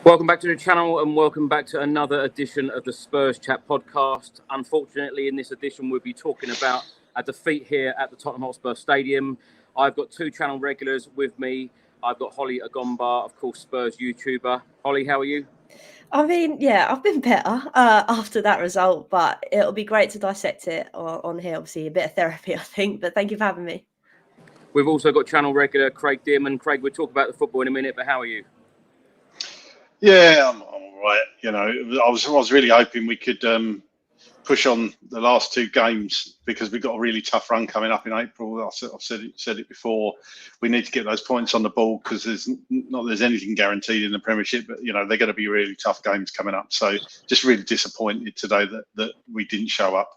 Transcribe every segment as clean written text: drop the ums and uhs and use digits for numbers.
Welcome back to the channel and welcome back to another edition of the Spurs Chat podcast. Unfortunately, in this edition, we'll be talking about a defeat here at the Tottenham Hotspur Stadium. I've got two channel regulars with me. I've got Hollie Agombar, of course, Spurs YouTuber. Hollie, how are you? I mean, yeah, I've been better after that result, but it'll be great to dissect it on here. Obviously, a bit of therapy, I think, but thank you for having me. We've also got channel regular Craig Dearman. Craig, we'll talk about the football in a minute, but how are you? Yeah, I'm all right. You know, I was really hoping we could push on the last two games because we've got a really tough run coming up in April. I've said it before. We need to get those points on the board because there's anything guaranteed in the Premiership, but you know they're going to be really tough games coming up. So just really disappointed today that we didn't show up.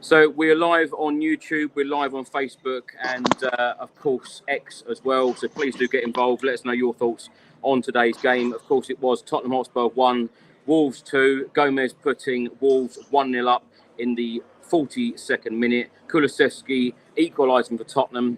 So we're live on YouTube, we're live on Facebook, and of course X as well. So please do get involved. Let us know your thoughts on today's game. Of course, it was Tottenham Hotspur 1, Wolves 2. Gomes putting Wolves 1-0 up in the 42nd minute. Kulusevski equalising for Tottenham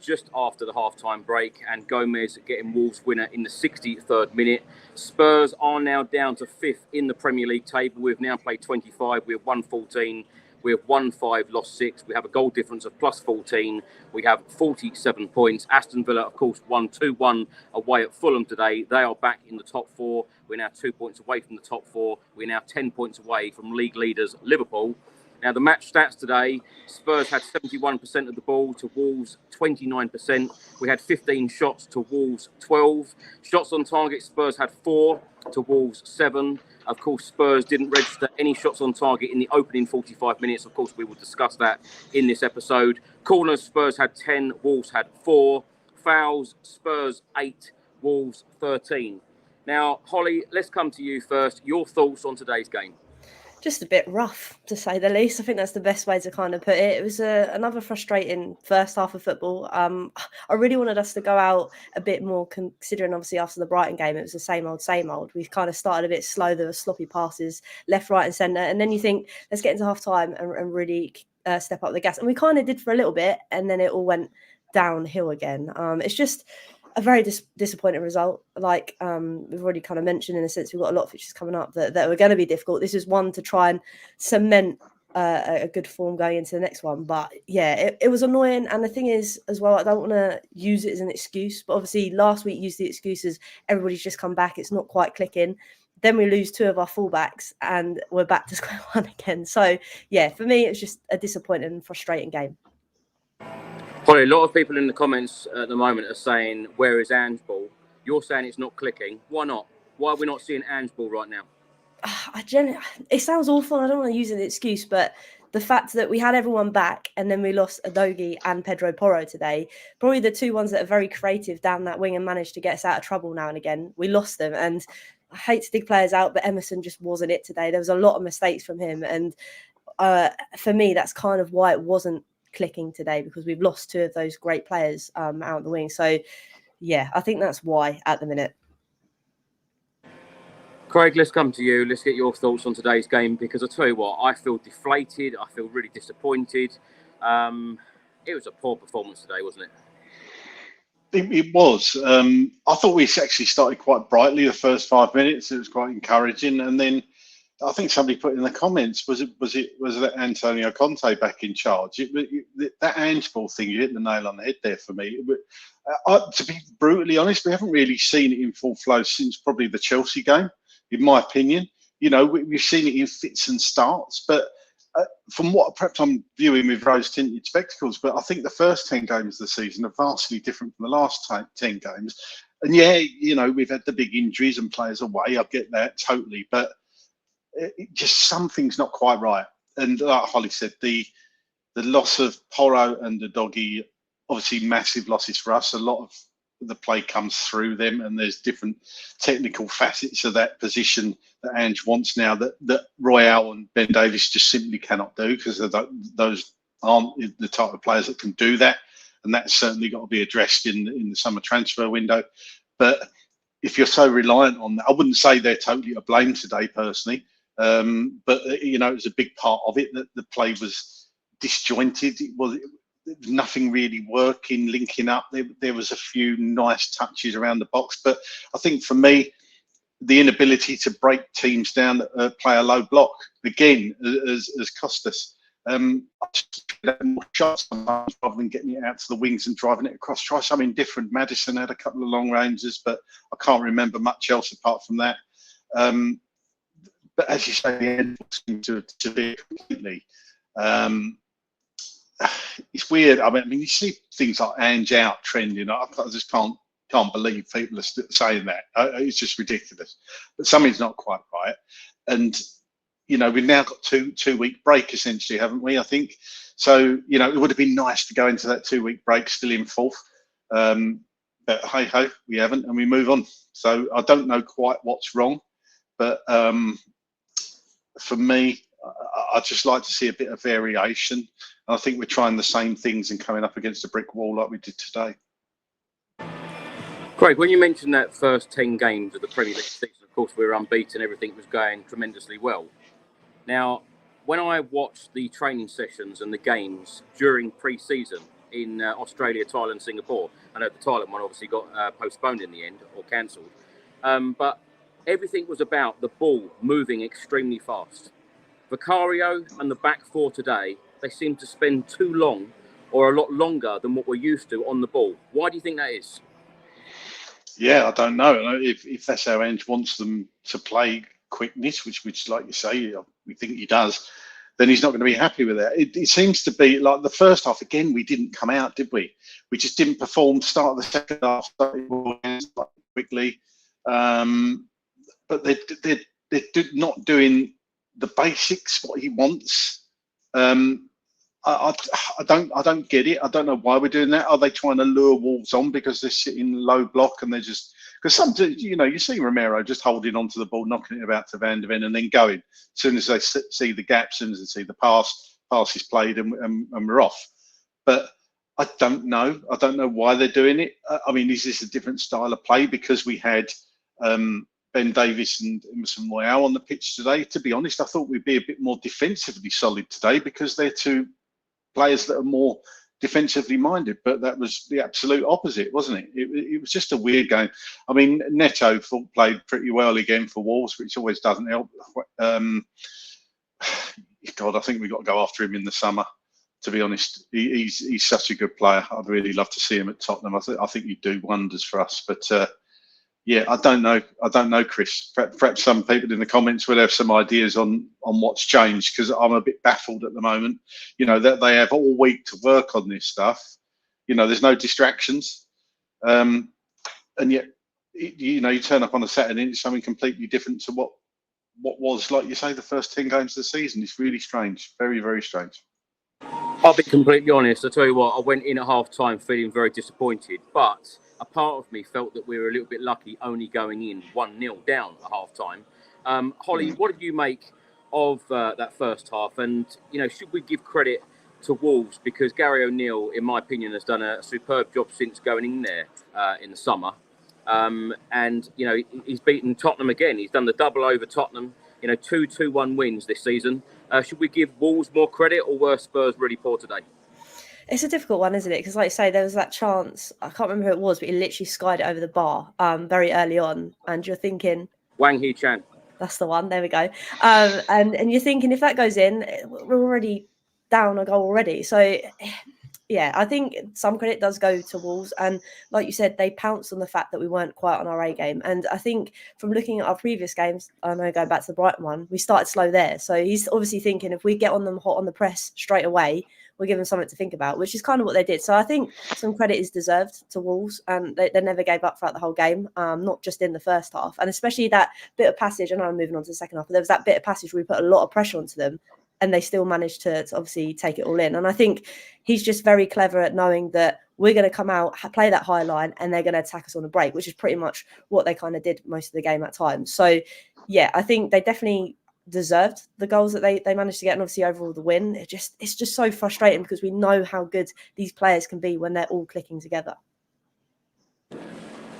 just after the half-time break, and Gomes getting Wolves winner in the 63rd minute. Spurs are now down to 5th in the Premier League table. We've now played 25. We've won 14. We have won 5, lost 6. We have a goal difference of plus 14. We have 47 points. Aston Villa, of course, won 2-1 away at Fulham today. They are back in the top 4. We're now 2 points away from the top 4. We're now 10 points away from league leaders Liverpool. Now, the match stats today, Spurs had 71% of the ball to Wolves 29%. We had 15 shots to Wolves 12. Shots on target, Spurs had 4 to Wolves 7. Of course, Spurs didn't register any shots on target in the opening 45 minutes. Of course, we will discuss that in this episode. Corners, Spurs had 10, Wolves had 4. Fouls, Spurs 8, Wolves 13. Now, Hollie, let's come to you first. Your thoughts on today's game? Just a bit rough, to say the least. I think that's the best way to kind of put it. It was another frustrating first half of football. I really wanted us to go out a bit more, considering obviously after the Brighton game, it was the same old, same old. We've kind of started a bit slow. There were sloppy passes left, right and centre. And then you think, let's get into half time and really step up the gas. And we kind of did for a little bit, and then it all went downhill again. It's just a very disappointing result. Like we've already kind of mentioned, in a sense, we've got a lot of fixtures coming up that are going to be difficult. This is one to try and cement a good form going into the next one. But yeah, it was annoying. And the thing is, as well, I don't want to use it as an excuse, but obviously last week used the excuses. Everybody's just come back. It's not quite clicking. Then we lose 2 of our fullbacks and we're back to square one again. So yeah, for me, it's just a disappointing and frustrating game. Probably a lot of people in the comments at the moment are saying, where is Ange ball? You're saying it's not clicking. Why not? Why are we not seeing Ange ball right now? It sounds awful. I don't want to use an excuse, but the fact that we had everyone back and then we lost Udogie and Pedro Porro today, probably the 2 ones that are very creative down that wing and managed to get us out of trouble now and again. We lost them, and I hate to dig players out, but Emerson just wasn't it today. There was a lot of mistakes from him, and for me, that's kind of why it wasn't clicking today, because we've lost 2 of those great players out the wing. So yeah, I think that's why at the minute. Craig, let's come to you. Let's get your thoughts on today's game, because I tell you what, I feel deflated. I feel really disappointed. It was a poor performance today, wasn't it? It was. I thought we actually started quite brightly the first 5 minutes. It was quite encouraging, and then I think somebody put in the comments, was that Antonio Conte back in charge? That Ange ball thing, you hit the nail on the head there for me. To be brutally honest, we haven't really seen it in full flow since probably the Chelsea game, in my opinion. You know, we've seen it in fits and starts, but from what perhaps I'm viewing with rose-tinted spectacles, but I think the first 10 games of the season are vastly different from the last 10 games. And yeah, you know, we've had the big injuries and players away. I get that totally, but just something's not quite right. And like Hollie said, the loss of Porro and the doggy, obviously massive losses for us. A lot of the play comes through them, and there's different technical facets of that position that Ange wants now that Royale and Ben Davies just simply cannot do, because those aren't the type of players that can do that. And that's certainly got to be addressed in the summer transfer window. But if you're so reliant on that, I wouldn't say they're totally to blame today, personally. But you know, it was a big part of it that the play was disjointed. It was nothing really working, linking up. There was a few nice touches around the box, but I think for me, the inability to break teams down, play a low block again has cost us. More shots sometimes rather than getting it out to the wings and driving it across. Try something different. Maddison had a couple of long ranges, but I can't remember much else apart from that. But as you say, the end seemed to be completely. It's weird. I mean, you see things like Ange out trending. I just can't believe people are still saying that. It's just ridiculous. But something's not quite right. And you know, we've now got two-week break essentially, haven't we? I think so. You know, it would have been nice to go into that 2-week break still in fourth, but hey ho, we haven't, and we move on. So I don't know quite what's wrong, but for me, I just like to see a bit of variation. And I think we're trying the same things and coming up against a brick wall like we did today. Craig, when you mentioned that first 10 games of the Premier League season, of course, we were unbeaten. Everything was going tremendously well. Now, when I watched the training sessions and the games during pre-season in Australia, Thailand, Singapore, I know the Thailand one obviously got postponed in the end or cancelled, but everything was about the ball moving extremely fast. Vicario and the back four today, they seem to spend too long or a lot longer than what we're used to on the ball. Why do you think that is? Yeah, I don't know. If that's how Ange wants them to play quickness, which like you say, we think he does, then he's not going to be happy with that. It seems to be like the first half, again, we didn't come out, did we? We just didn't perform, start of the second half, started quickly. But they're not doing the basics, what he wants. I don't get it. I don't know why we're doing that. Are they trying to lure Wolves on because they're sitting low block and they're just because sometimes you see Romero just holding onto the ball, knocking it about to Van de Ven, and then going. As soon as they see the gap, as soon as they see the pass is played, and we're off. But I don't know. I don't know why they're doing it. I mean, is this a different style of play because we had Ben Davies and Emerson Royale on the pitch today? To be honest, I thought we'd be a bit more defensively solid today because they're two players that are more defensively minded, but that was the absolute opposite, wasn't it? It was just a weird game. I mean, Neto played pretty well again for Wolves, which always doesn't help. God, I think we've got to go after him in the summer, to be honest. He's such a good player. I'd really love to see him at Tottenham. I think he'd do wonders for us. But yeah, I don't know, Chris. Perhaps some people in the comments will have some ideas on what's changed, because I'm a bit baffled at the moment. You know, that they have all week to work on this stuff. You know, there's no distractions. And yet, you turn up on a Saturday and it's something completely different to what was, like you say, the first 10 games of the season. It's really strange. Very, very strange. I'll be completely honest. I'll tell you what, I went in at half-time feeling very disappointed, but a part of me felt that we were a little bit lucky only going in 1-0 down at half-time. Hollie, what did you make of that first half? And, should we give credit to Wolves? Because Gary O'Neill, in my opinion, has done a superb job since going in there in the summer. And, he's beaten Tottenham again. He's done the double over Tottenham, 2-2-1 wins this season. Should we give Wolves more credit, or were Spurs really poor today? It's a difficult one, isn't it? Because, like you say, there was that chance. I can't remember who it was, but he literally skied it over the bar very early on. And you're thinking, Wang Hee-chan. That's the one. There we go. And you're thinking, if that goes in, we're already down a goal already. So, yeah, I think some credit does go to Wolves. And like you said, they pounced on the fact that we weren't quite on our A game. And I think from looking at our previous games, I know going back to the Brighton one, we started slow there. So he's obviously thinking if we get on them hot on the press straight away, we'll give them something to think about, which is kind of what they did. So I think some credit is deserved to Wolves, and they never gave up throughout the whole game, not just in the first half. And especially that bit of passage, I know I'm moving on to the second half, but there was that bit of passage where we put a lot of pressure onto them, and they still managed to obviously take it all in. And I think he's just very clever at knowing that we're going to come out, play that high line, and they're going to attack us on the break, which is pretty much what they kind of did most of the game at times. So, yeah, I think they definitely deserved the goals that they managed to get, and obviously overall the win. It's just so frustrating because we know how good these players can be when they're all clicking together.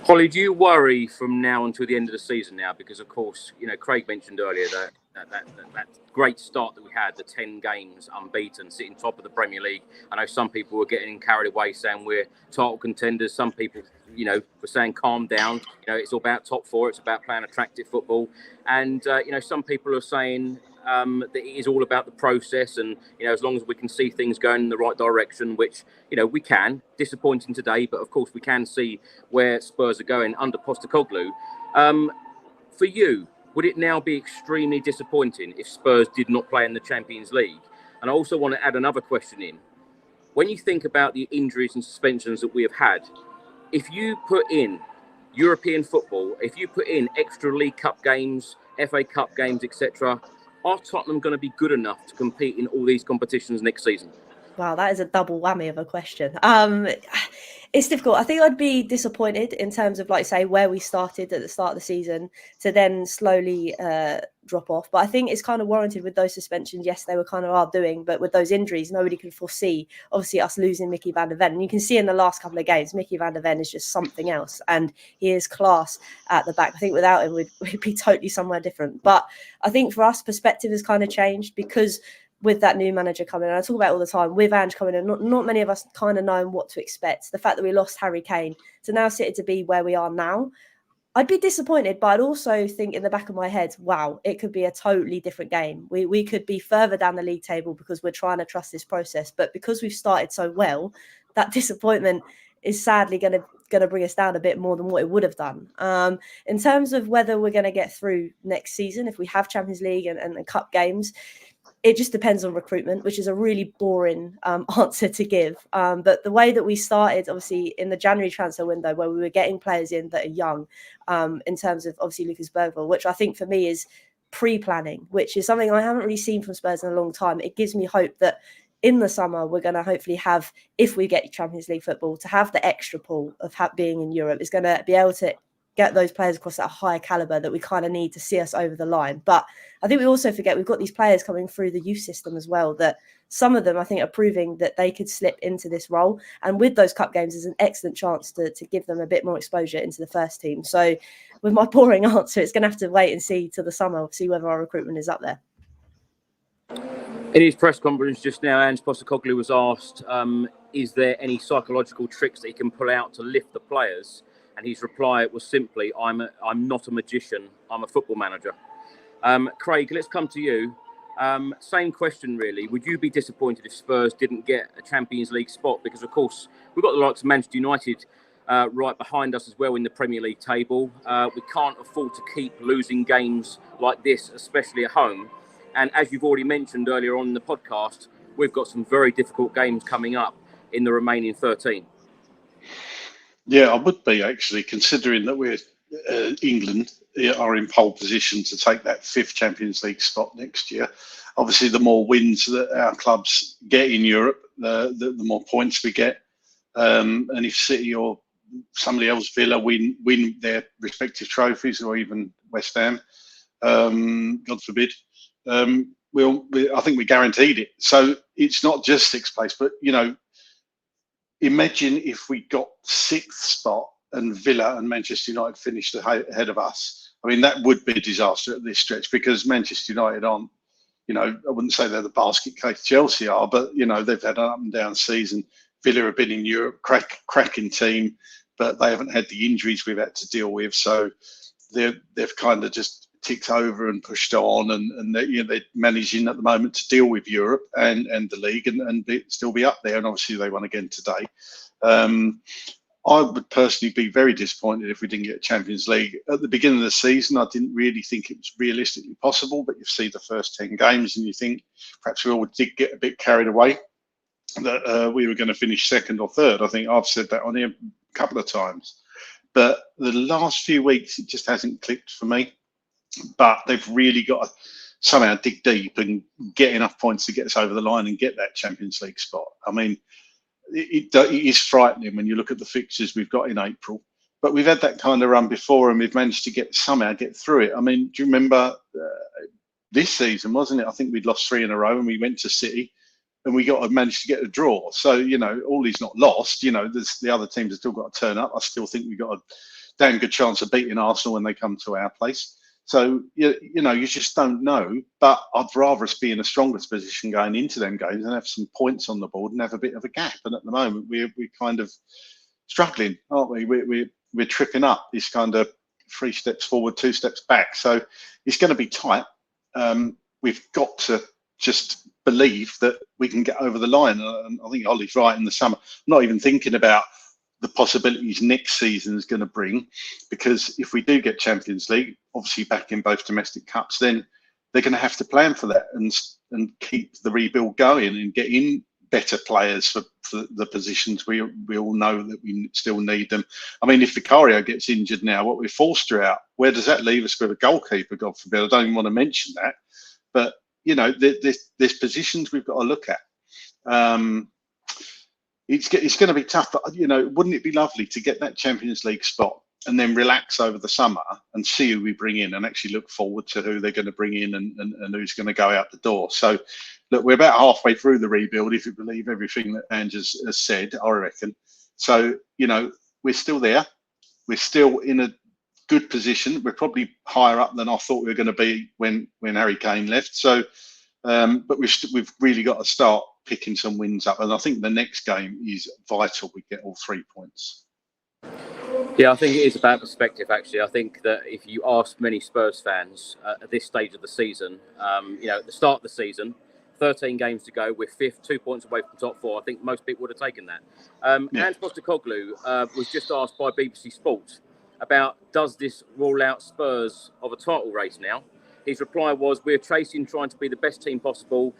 Hollie, do you worry from now until the end of the season now? Because, of course, Craig mentioned earlier that that great start that we had, the 10 games unbeaten, sitting top of the Premier League. I know some people were getting carried away saying we're title contenders. Some people, were saying calm down. It's all about top four. It's about playing attractive football. And, some people are saying that it is all about the process. And, as long as we can see things going in the right direction, which, we can. Disappointing today, but of course we can see where Spurs are going under Postecoglou. For you, would it now be extremely disappointing if Spurs did not play in the Champions League? And I also want to add another question in. When you think about the injuries and suspensions that we have had, if you put in European football, if you put in extra League Cup games, FA Cup games, etc., are Tottenham going to be good enough to compete in all these competitions next season? Wow, that is a double whammy of a question. It's difficult. I think I'd be disappointed in terms of, like, say, where we started at the start of the season to then slowly drop off. But I think it's kind of warranted with those suspensions. Yes, they were kind of hard doing, but with those injuries, nobody could foresee, obviously, us losing Mickey van der Ven. And you can see in the last couple of games, Mickey van der Ven is just something else. And he is class at the back. I think without him, we'd be totally somewhere different. But I think for us, perspective has kind of changed because with that new manager coming in, I talk about it all the time, with Ange coming in, not many of us kind of knowing what to expect. The fact that we lost Harry Kane to now sit to be where we are now, I'd be disappointed, but I'd also think in the back of my head, wow, it could be a totally different game. We could be further down the league table because we're trying to trust this process. But because we've started so well, that disappointment is sadly going to bring us down a bit more than what it would have done. In terms of whether we're going to get through next season, if we have Champions League and cup games, it just depends on recruitment, which is a really boring answer to give. But the way that we started, obviously, in the January transfer window, where we were getting players in that are young, in terms of, obviously, Lucas Bergvall, which I think for me is pre-planning, which is something I haven't really seen from Spurs in a long time. It gives me hope that in the summer, we're going to hopefully have, if we get Champions League football, to have the extra pull of being in Europe is going to be able to get those players across at a higher caliber that we kind of need to see us over the line. But I think we also forget we've got these players coming through the youth system as well, that some of them I think are proving that they could slip into this role. And with those cup games, there's an excellent chance to give them a bit more exposure into the first team. So with my boring answer, it's going to have to wait and see till the summer, see whether our recruitment is up there. In his press conference just now, Ange Postecoglou was asked, is there any psychological tricks that he can pull out to lift the players? And his reply was simply, I'm not a magician, I'm a football manager. Craig, let's come to you. Same question, really. Would you be disappointed if Spurs didn't get a Champions League spot? Because, of course, we've got the likes of Manchester United right behind us as well in the Premier League table. We can't afford to keep losing games like this, especially at home. And as you've already mentioned earlier on in the podcast, we've got some very difficult games coming up in the remaining 13. Yeah, I would be, actually, considering that we're England are in pole position to take that 5th Champions League spot next year. Obviously, the more wins that our clubs get in Europe, the more points we get. And if City or somebody else, Villa, win their respective trophies, or even West Ham, God forbid, I think we guaranteed it. So it's not just 6th place, but, imagine if we got 6th spot and Villa and Manchester United finished ahead of us. I mean, that would be a disaster at this stretch, because Manchester United aren't, I wouldn't say they're the basket case Chelsea are, but, they've had an up and down season. Villa have been in Europe, cracking team, but they haven't had the injuries we've had to deal with. So they've kind of just ticked over and pushed on, and they're managing at the moment to deal with Europe and the league and still be up there. And obviously they won again today. I would personally be very disappointed if we didn't get a Champions League. At the beginning of the season, I didn't really think it was realistically possible, but you see the first 10 games and you think perhaps we all did get a bit carried away that we were going to finish 2nd or 3rd. I think I've said that on here a couple of times. But the last few weeks, it just hasn't clicked for me. But they've really got to somehow dig deep and get enough points to get us over the line and get that Champions League spot. I mean, it is frightening when you look at the fixtures we've got in April. But we've had that kind of run before, and we've managed to somehow get through it. I mean, do you remember this season, wasn't it? I think we'd lost 3 in a row, and we went to City, and we managed to get a draw. So, all is not lost. The other teams have still got to turn up. I still think we've got a damn good chance of beating Arsenal when they come to our place. So you know, you just don't know. But I'd rather us be in a stronger position going into them games and have some points on the board and have a bit of a gap. And at the moment, we're kind of struggling, aren't we? We're tripping up. This kind of 3 steps forward, 2 steps back. So it's going to be tight. We've got to just believe that we can get over the line. And I think Hollie's right in the summer. I'm not even thinking about the possibilities next season is going to bring, because if we do get Champions League, obviously back in both domestic cups, then they're going to have to plan for that and keep the rebuild going and get in better players for the positions we all know that we still need them. I mean, if Vicario gets injured now, what we're Forster out, where does that leave us with a goalkeeper? God forbid. I don't even want to mention that, but you know, there's positions we've got to look at. It's going to be tough, but you know, wouldn't it be lovely to get that Champions League spot and then relax over the summer and see who we bring in and actually look forward to who they're going to bring in and who's going to go out the door. So, look, we're about halfway through the rebuild, if you believe everything that Ange has said, I reckon. So, you know, we're still there. We're still in a good position. We're probably higher up than I thought we were going to be when Harry Kane left. So, but we've really got to start picking some wins up. And I think the next game is vital. We get all 3 points. Yeah, I think it is about perspective, actually. I think that if you ask many Spurs fans at this stage of the season, you know, at the start of the season, 13 games to go, we're 5th, 2 points away from top 4. I think most people would have taken that. Ange Postecoglou was just asked by BBC Sport about, does this rule out Spurs of a title race now? His reply was, we're trying to be the best team possible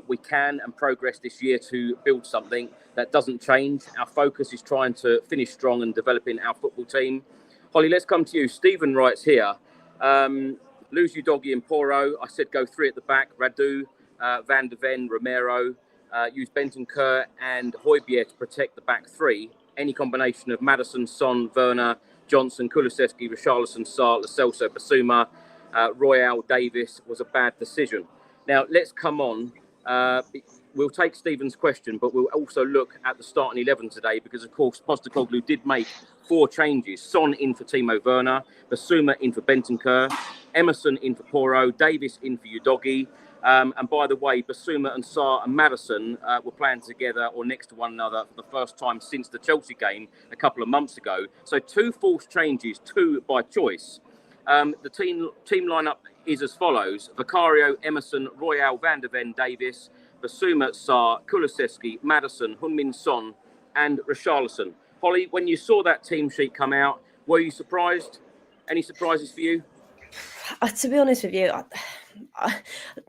we can and progress this year to build something that doesn't change. Our focus is trying to finish strong and developing our football team. Hollie, let's come to you. Stephen writes here, lose Udogie and Porro. I said go 3 at the back, Radu, Van de Ven, Romero, use Bentancur and Højbjerg to protect the back 3. Any combination of Maddison, Son, Werner, Johnson, Kulusevski, Richarlison, Sarr, Lo Celso, Basuma, Royale, Davis was a bad decision. Now, let's come on. We'll take Stephen's question, but we'll also look at the starting 11 today because, of course, Postecoglou did make 4 changes. Son in for Timo Werner, Basuma in for Bentancur, Emerson in for Porro, Davis in for Udogie. And by the way, Basuma and Sarr and Maddison were playing together or next to one another for the first time since the Chelsea game a couple of months ago. So 2 forced changes, 2 by choice. The team lineup is as follows: Vicario, Emerson, Royale, Van de Ven, Davis, Basuma, Sarr, Kulusevski, Maddison, Heung-min Son, and Richarlison. Hollie, when you saw that team sheet come out, were you surprised? Any surprises for you? To be honest with you,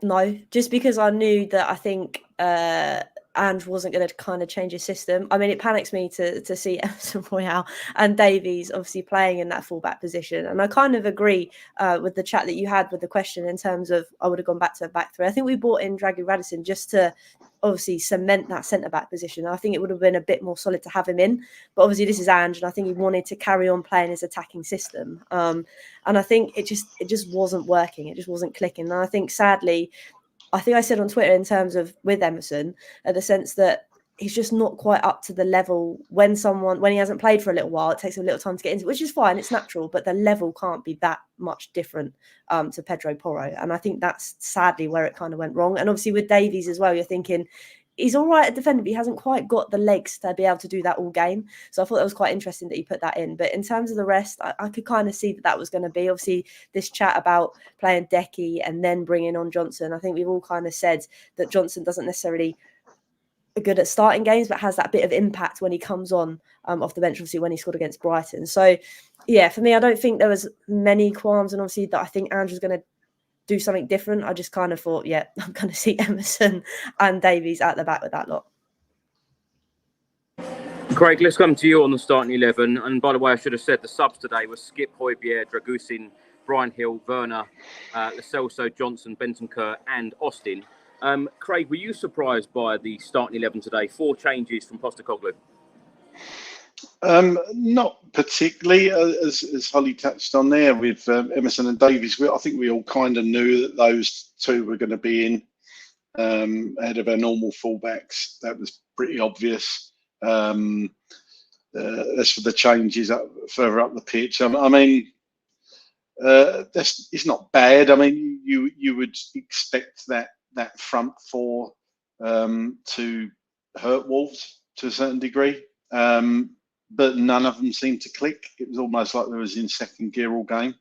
no. Just because I knew that I think Ange wasn't going to kind of change his system. I mean, it panics me to see Emerson Royale and Davies obviously playing in that fullback position. And I kind of agree with the chat that you had with the question in terms of I would have gone back to a back 3. I think we brought in Draghi Radisson just to obviously cement that centre-back position. I think it would have been a bit more solid to have him in. But obviously this is Ange, and I think he wanted to carry on playing his attacking system. And I think it just wasn't working. It just wasn't clicking. And I think, sadly, I think I said on Twitter in terms of with Emerson, the sense that he's just not quite up to the level when he hasn't played for a little while, it takes him a little time to get into, which is fine, it's natural, but the level can't be that much different to Pedro Porro. And I think that's sadly where it kind of went wrong. And obviously with Davies as well, you're thinking he's all right at defending, but he hasn't quite got the legs to be able to do that all game. So I thought that was quite interesting that he put that in. But in terms of the rest, I could kind of see that was going to be obviously this chat about playing Decky and then bringing on Johnson. I think we've all kind of said that Johnson doesn't necessarily good at starting games, but has that bit of impact when he comes on off the bench, obviously when he scored against Brighton. So yeah, for me, I don't think there was many qualms, and obviously that I think Andrew's going to do something different. I just kind of thought, yeah, I'm going to see Emerson and Davies at the back with that lot. Craig, let's come to you on the starting 11. And by the way, I should have said the subs today were Skip, Højbjerg, Dragusin, Brian Hill, Werner, Lo Celso, Johnson, Bentancur and Austin. Craig, were you surprised by the starting 11 today? 4 changes from Postecoglou. Not particularly, as Hollie touched on there with Emerson and Davies. I think we all kind of knew that those 2 were going to be in ahead of our normal fullbacks. That was pretty obvious. As for the changes further up the pitch, I mean, it's not bad. I mean, you would expect that front four to hurt Wolves to a certain degree, but none of them seemed to click. It was almost like they was in second gear all game,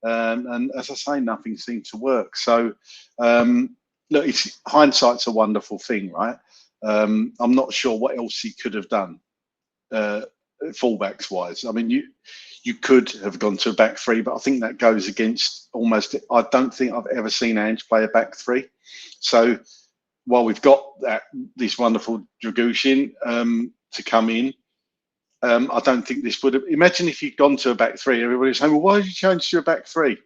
and as I say, nothing seemed to work. So look, hindsight's a wonderful thing, right? I'm not sure what else he could have done fullbacks wise. I mean, you could have gone to a back three, but I think that goes against almost. I don't think I've ever seen Ange play a back three. So while we've got this wonderful Dragushin to come in, I don't think this would have. Imagine if you'd gone to a back three, everybody's saying, "Well, why did you change to a back three?"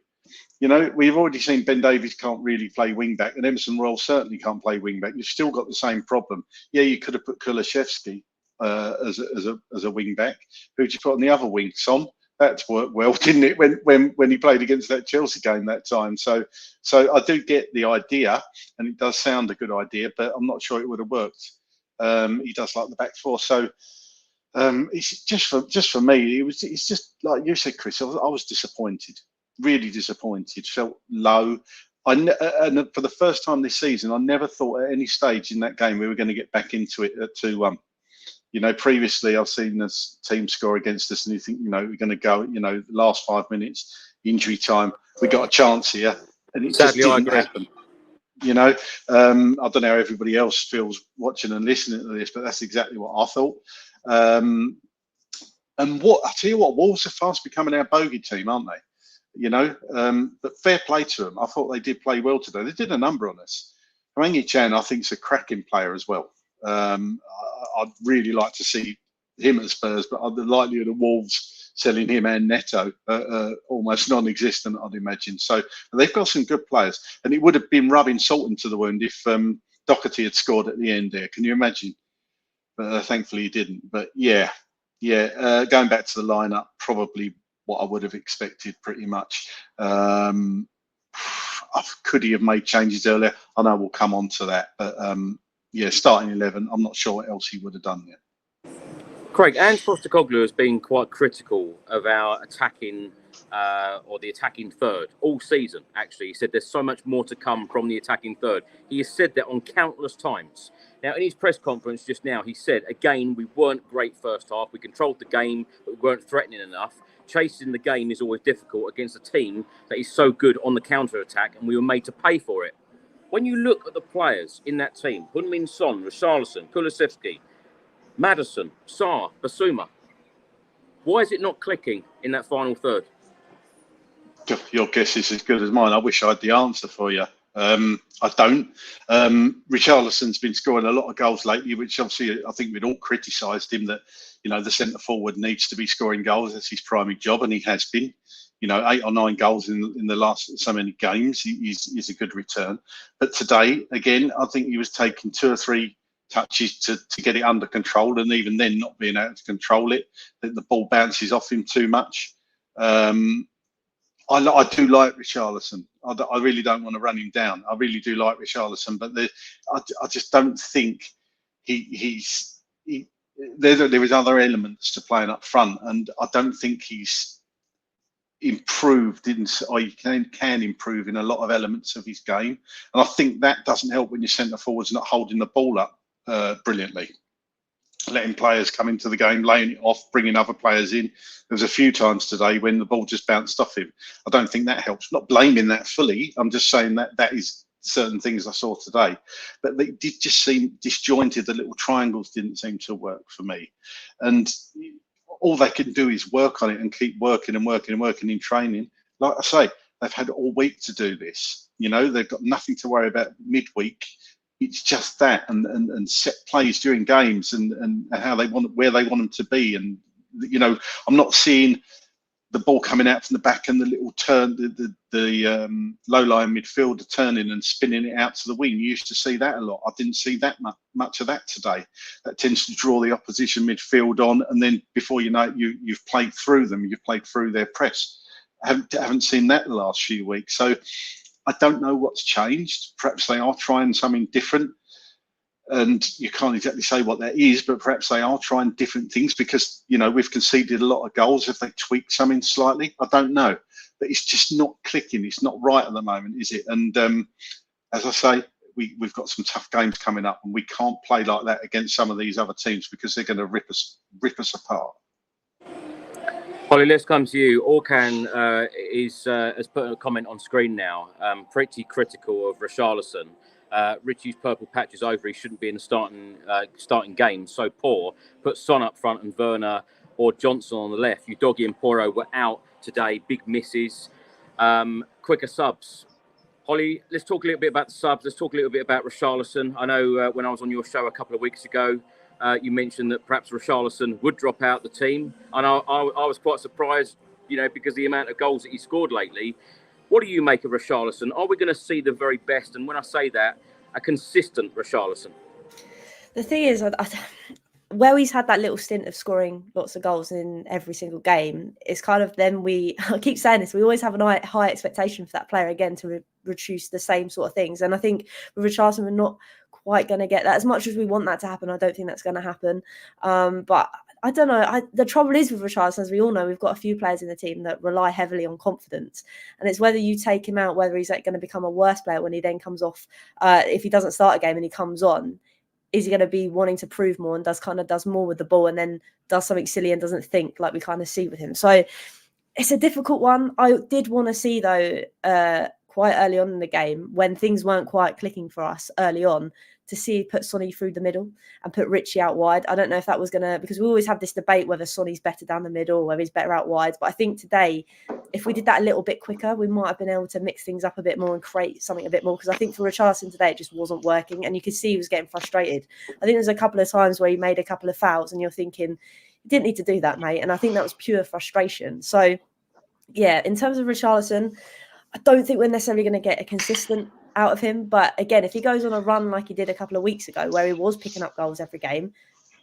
You know, we've already seen Ben Davies can't really play wing back, and Emerson Royal certainly can't play wing back. You've still got the same problem. Yeah, you could have put Kulishevsky as a wing back. Who'd you put on the other wing? Son. That's worked well, didn't it? When he played against that Chelsea game that time. So I do get the idea, and it does sound a good idea, but I'm not sure it would have worked. He does like the back four. So it's just for me. It's just like you said, Chris. I was disappointed. Really disappointed, felt low. And for the first time this season, I never thought at any stage in that game we were going to get back into it at 2-1. You know, previously I've seen this team score against us and you think, you know, we're going to go, you know, the last 5 minutes, injury time, we got a chance here, and it just didn't happen. You know, I don't know how everybody else feels watching and listening to this, but that's exactly what I thought. And what I tell you what, Wolves are fast becoming our bogey team, aren't they? You know, but fair play to them. I thought they did play well today. They did a number on us. Hwang Chan, I think, is a cracking player as well. I'd really like to see him at Spurs, but the likelihood of Wolves selling him and Neto almost non-existent, I'd imagine. So they've got some good players, and it would have been rubbing salt into the wound if Doherty had scored at the end there. Can you imagine? But thankfully he didn't. But yeah, going back to the lineup, probably what I would have expected pretty much. Could he have made changes earlier? I know we'll come on to that, but yeah, starting 11, I'm not sure what else he would have done there. Craig, Ange Postecoglou has been quite critical of our attacking or the attacking third all season, actually. He said there's so much more to come from the attacking third. He has said that on countless times. Now, in his press conference just now, he said, again, we weren't great first half. We controlled the game, but we weren't threatening enough. Chasing the game is always difficult against a team that is so good on the counter-attack, and we were made to pay for it. When you look at the players in that team, Heung-min Son, Richarlison, Kulusevski, Maddison, Sarr, Basuma, why is it not clicking in that final third? Your guess is as good as mine. I wish I had the answer for you. I don't. Richarlison's been scoring a lot of goals lately, which obviously I think we'd all criticised him that, you know, the centre forward needs to be scoring goals. That's his primary job, and he has been. You know, 8 or 9 goals in the last so many games is a good return. But today, again, I think he was taking 2 or 3 touches to get it under control, and even then not being able to control it. The ball bounces off him too much. I do like Richarlison. I really don't want to run him down. I really do like Richarlison, but I just don't think there is other elements to playing up front, and I don't think he's improved or he can improve in a lot of elements of his game. And I think that doesn't help when your centre forward's not holding the ball up brilliantly, letting players come into the game, laying it off, bringing other players in. There was a few times today when the ball just bounced off him. I don't think that helps. Not blaming that fully. I'm just saying that is certain things I saw today. But they did just seem disjointed. The little triangles didn't seem to work for me. And all they can do is work on it and keep working and working and working in training. Like I say, they've had all week to do this. You know, they've got nothing to worry about midweek. It's just that and set plays during games and how they want, where they want them to be. And, you know, I'm not seeing the ball coming out from the back and the little turn, the low-lying midfielder turning and spinning it out to the wing. You used to see that a lot. I didn't see that much of that today. That tends to draw the opposition midfield on, and then before you know it, you've played through them. You've played through their press. I haven't seen that the last few weeks. So I don't know what's changed. Perhaps they are trying something different. And you can't exactly say what that is, but perhaps they are trying different things because, you know, we've conceded a lot of goals. If they tweak something slightly, I don't know. but it's just not clicking. It's not right at the moment, is it? And as I say, we've got some tough games coming up, and we can't play like that against some of these other teams because they're going to rip us apart. Hollie, let's come to you. Orkan has put a comment on screen now, pretty critical of Richarlison. Richie's purple patch is over. He shouldn't be in the starting game. So poor. Put Son up front and Werner or Johnson on the left. Udogie and Porro were out today. Big misses. Quicker subs. Hollie, let's talk a little bit about the subs. Let's talk a little bit about Richarlison. I know when I was on your show a couple of weeks ago, you mentioned that perhaps Richarlison would drop out the team. And I was quite surprised, because the amount of goals that he scored lately. What do you make of Richarlison? Are we going to see the very best? And when I say that, a consistent Richarlison? The thing is, where he's had that little stint of scoring lots of goals in every single game, it's kind of then I keep saying this, we always have a high expectation for that player again to reduce the same sort of things. And I think with Richarlison, we're not quite going to get that. As much as we want that to happen, I don't think that's going to happen. But I don't know. The trouble is with Richarlison, as we all know, we've got a few players in the team that rely heavily on confidence. And it's whether you take him out, whether he's going to become a worse player when he then comes off. If he doesn't start a game and he comes on, is he going to be wanting to prove more and does more with the ball and then does something silly and doesn't think like we kind of see with him? So it's a difficult one. I did want to see, though, quite early on in the game, when things weren't quite clicking for us early on, to see put Sonny through the middle and put Richie out wide. I don't know if that was going to, because we always have this debate whether Sonny's better down the middle or whether he's better out wide. But I think today, if we did that a little bit quicker, we might have been able to mix things up a bit more and create something a bit more. Because I think for Richarlison today, it just wasn't working. And you could see he was getting frustrated. I think there's a couple of times where he made a couple of fouls and you're thinking, you didn't need to do that, mate. And I think that was pure frustration. So, yeah, in terms of Richarlison, I don't think we're necessarily going to get a consistent out of him. But again, if he goes on a run like he did a couple of weeks ago, where he was picking up goals every game,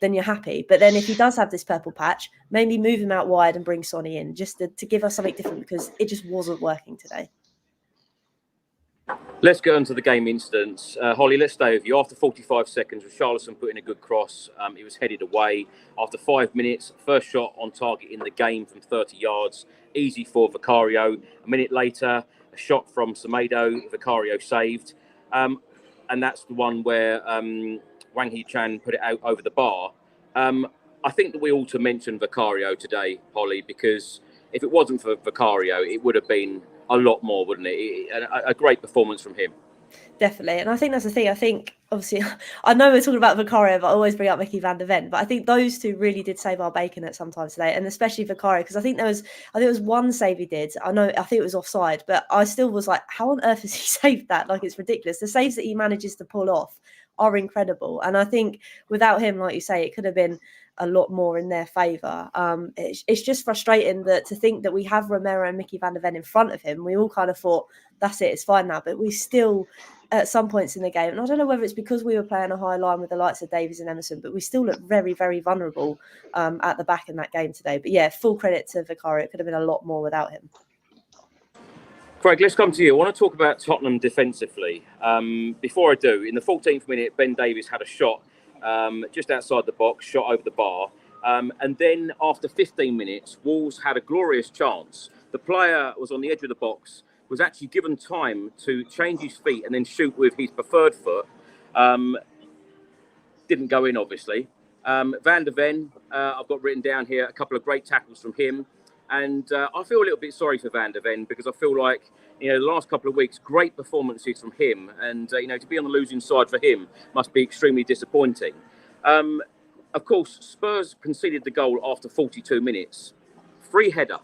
then you're happy. But then if he does have this purple patch, maybe move him out wide and bring Sonny in just to give us something different, because it just wasn't working today. Let's get on to the game incidents. Hollie, let's stay with you. After 45 seconds, Richarlison put in a good cross. It was headed away. After 5 minutes, first shot on target in the game from 30 yards. Easy for Vicario. A minute later, a shot from Semedo. Vicario saved. And that's the one where Wang Hee-chan put it out over the bar. I think that we ought to mention Vicario today, Hollie, because if it wasn't for Vicario, it would have been a lot more, wouldn't it? A great performance from him. Definitely. And I think that's the thing. I think, obviously, I know we're talking about Vicario, but I always bring up Mickey van der Ven. But I think those two really did save our bacon at some time today, and especially Vicario, because I think there was one save he did. I think it was offside, but I still was like, how on earth has he saved that? Like, it's ridiculous. The saves that he manages to pull off are incredible. And I think without him, like you say, it could have been a lot more in their favour. It's just frustrating to think that we have Romero and Mickey van der Ven in front of him. We all kind of thought, that's it, it's fine now. But we still, at some points in the game, and I don't know whether it's because we were playing a high line with the likes of Davies and Emerson, but we still look very, very vulnerable at the back in that game today. But yeah, full credit to Vicario. It could have been a lot more without him. Craig, let's come to you. I want to talk about Tottenham defensively. Before I do, in the 14th minute, Ben Davies had a shot just outside the box, shot over the bar. And then after 15 minutes, Wolves had a glorious chance. The player was on the edge of the box, was actually given time to change his feet and then shoot with his preferred foot. Didn't go in, obviously. Van der Ven, I've got written down here a couple of great tackles from him. And I feel a little bit sorry for Van der Ven, because I feel like, the last couple of weeks, great performances from him. And, to be on the losing side for him must be extremely disappointing. Of course, Spurs conceded the goal after 42 minutes. Free header.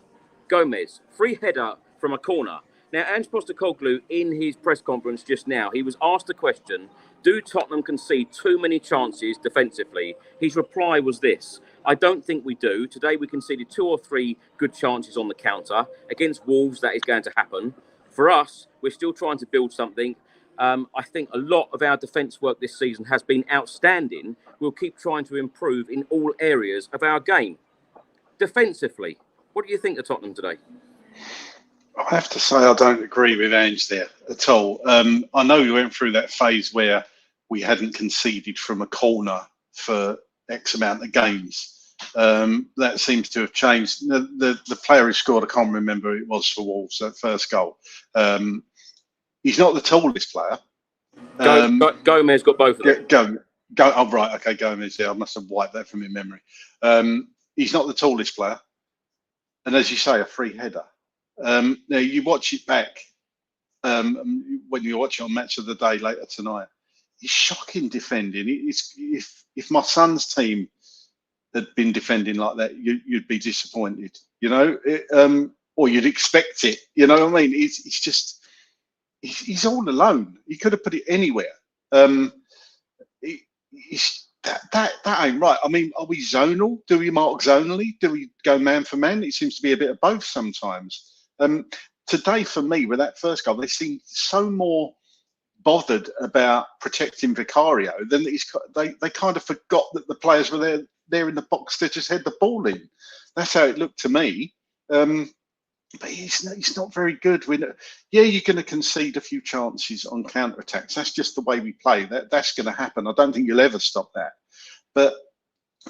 Gomes, free header from a corner. Now, Ange Postecoglou, in his press conference just now, he was asked the question, do Tottenham concede too many chances defensively? His reply was this: I don't think we do. Today we conceded 2 or 3 good chances on the counter. Against Wolves, that is going to happen. For us, we're still trying to build something. I think a lot of our defence work this season has been outstanding. We'll keep trying to improve in all areas of our game. Defensively, what do you think of Tottenham today? I have to say I don't agree with Ange there at all. I know we went through that phase where we hadn't conceded from a corner for X amount of games. That seems to have changed. The player who scored, I can't remember who it was for Wolves, that first goal. He's not the tallest player. Gomes got both of them. Oh, right. Okay, Gomes. Yeah, I must have wiped that from my memory. He's not the tallest player. And as you say, a free header. Now, you watch it back when you watch it on Match of the Day later tonight. He's shocking defending. If my son's team had been defending like that, you'd be disappointed, you know, or you'd expect it. You know what I mean? It's just he's all alone. He could have put it anywhere. That ain't right. I mean, are we zonal? Do we mark zonally? Do we go man for man? It seems to be a bit of both sometimes. Today, for me, with that first goal, they seemed so more bothered about protecting Vicario than they kind of forgot that the players were there in the box to just head the ball in. That's how it looked to me. But he's not very good. You're going to concede a few chances on counter-attacks. That's just the way we play. That's going to happen. I don't think you'll ever stop that. But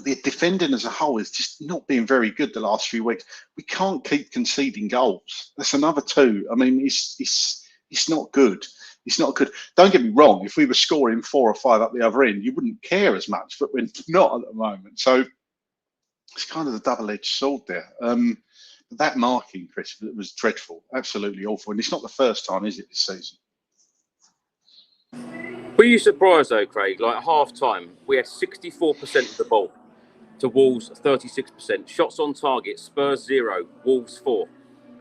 the defending as a whole is just not being very good the last few weeks. We can't keep conceding goals. That's another two. I mean, it's not good. It's not good. Don't get me wrong. If we were scoring 4 or 5 up the other end, you wouldn't care as much. But we're not at the moment. So it's kind of the double-edged sword there. That marking, Chris, was dreadful. Absolutely awful. And it's not the first time, is it, this season? Were you surprised, though, Craig? Like, at half-time, we had 64% of the ball to Wolves 36%. Shots on target, Spurs 0, Wolves 4.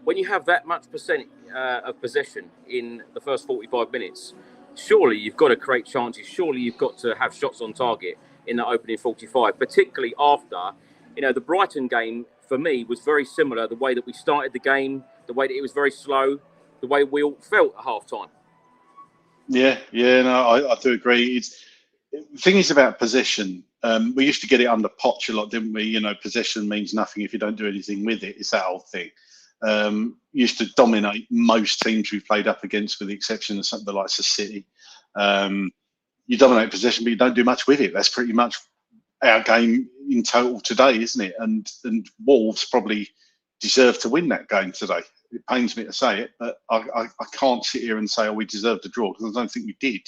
When you have that much percent of possession in the first 45 minutes, surely you've got to create chances. Surely you've got to have shots on target in that opening 45, particularly after, the Brighton game, for me, was very similar. The way that we started the game, the way that it was very slow, the way we all felt at half-time. Yeah, no, I do agree. The thing is about possession. We used to get it under Poch a lot, didn't we? Possession means nothing if you don't do anything with it. It's that old thing. Used to dominate most teams we've played up against, with the exception of something like City. You dominate possession, but you don't do much with it. That's pretty much our game in total today, isn't it? And Wolves probably deserve to win that game today. It pains me to say it, but I can't sit here and say, we deserved a draw, because I don't think we did.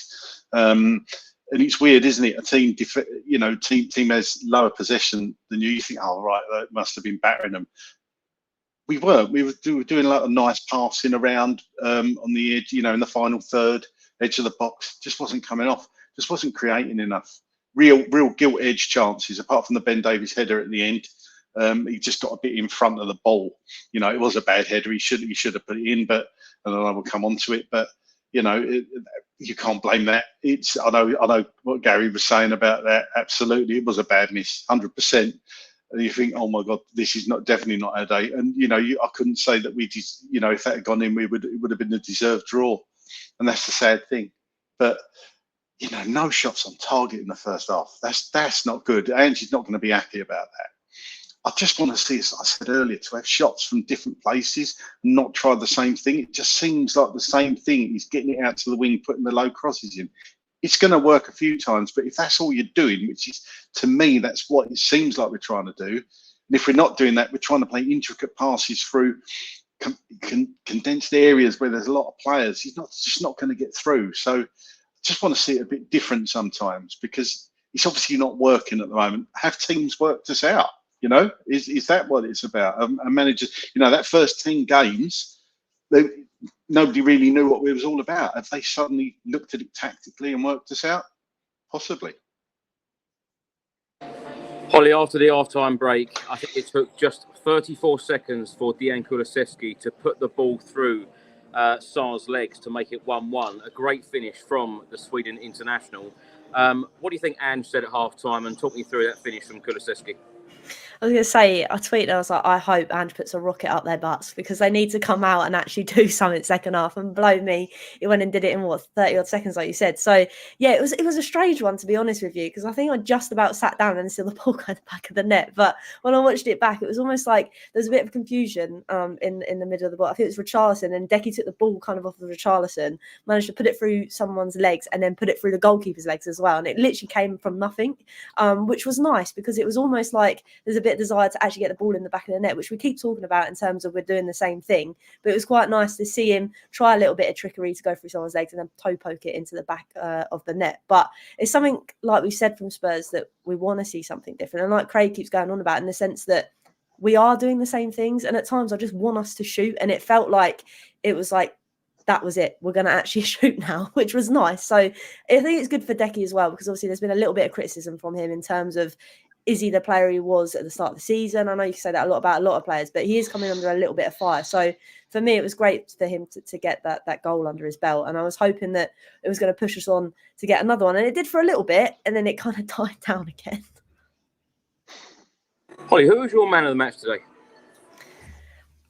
And it's weird, isn't it? A team, team has lower possession than you. You think, right, that must have been battering them. We weren't. We were doing a lot of nice passing around on the edge, in the final third, edge of the box. Just wasn't coming off. Just wasn't creating enough. Real gilt-edged chances, apart from the Ben Davies header at the end. He just got a bit in front of the ball. It was a bad header. He should have put it in, but I will come on to it. But you can't blame that. I know what Gary was saying about that. Absolutely, it was a bad miss, 100%. And you think, oh my God, this is definitely not our day. And I couldn't say that we just, if that had gone in, it would have been a deserved draw. And that's the sad thing. But no shots on target in the first half. That's not good. Angie's not going to be happy about that. I just want to see, as I said earlier, to have shots from different places and not try the same thing. It just seems like the same thing. He's getting it out to the wing, putting the low crosses in. It's going to work a few times, but if that's all you're doing, which is, to me, that's what it seems like we're trying to do. And if we're not doing that, we're trying to play intricate passes through condensed areas where there's a lot of players. He's just not going to get through. So I just want to see it a bit different sometimes, because it's obviously not working at the moment. Have teams worked us out? Is that what it's about? A manager, that first 10 games, nobody really knew what it was all about. Have they suddenly looked at it tactically and worked us out? Possibly. Hollie, after the half-time break, I think it took just 34 seconds for Dejan Kulusevski to put the ball through Sarr's legs to make it 1-1. A great finish from the Sweden international. What do you think Ange said at half-time? And talk me through that finish from Kulusevski. I was going to say, I tweeted, I was like, I hope Ange puts a rocket up their butts, because they need to come out and actually do something second half. And blow me, he went and did it in 30 odd seconds, like you said. So yeah, it was a strange one, to be honest with you, because I think I just about sat down and saw the ball go in the back of the net. But when I watched it back, it was almost like there's a bit of confusion in the middle of the ball. I think it was Richarlison, and Decky took the ball kind of off of Richarlison, managed to put it through someone's legs and then put it through the goalkeeper's legs as well. And it literally came from nothing, which was nice, because it was almost like there's a bit bit of desire to actually get the ball in the back of the net, which we keep talking about in terms of we're doing the same thing. But it was quite nice to see him try a little bit of trickery to go through someone's legs and then toe poke it into the back of the net. But it's something, like we said, from Spurs, that we want to see something different. And like Craig keeps going on about, in the sense that we are doing the same things. And at times I just want us to shoot. And it felt like it was like, that was it. We're going to actually shoot now, which was nice. So I think it's good for Decky as well, because obviously there's been a little bit of criticism from him in terms of, is he the player he was at the start of the season? I know you can say that a lot about a lot of players, but he is coming under a little bit of fire. So for me, it was great for him to get that goal under his belt. And I was hoping that it was going to push us on to get another one. And it did for a little bit, and then it kind of died down again. Hollie, who was your man of the match today?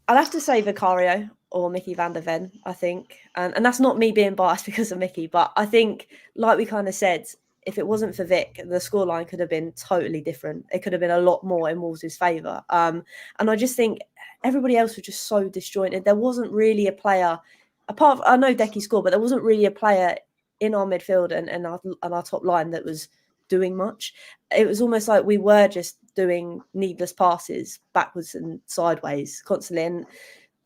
I'll have to say Vicario or Mickey van der Ven, I think. And that's not me being biased because of Mickey, but I think, like we kind of said, if it wasn't for Vic, the scoreline could have been totally different. It could have been a lot more in Wolves' favour. And I just think everybody else was just so disjointed. There wasn't really a player, apart from, I know Decky scored, but there wasn't really a player in our midfield and our top line that was doing much. It was almost like we were just doing needless passes backwards and sideways constantly. And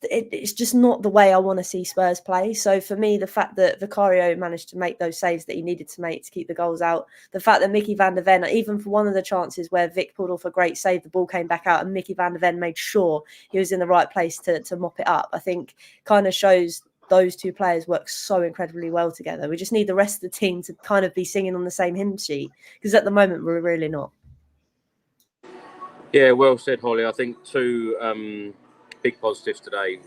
it's just not the way I want to see Spurs play. So for me, the fact that Vicario managed to make those saves that he needed to make to keep the goals out, the fact that Mickey van der Ven, even for one of the chances where Vic pulled off a great save, the ball came back out and Mickey van der Ven made sure he was in the right place to mop it up, I think kind of shows those two players work so incredibly well together. We just need the rest of the team to kind of be singing on the same hymn sheet, because at the moment we're really not. Yeah, well said, Hollie. I think two big positives today.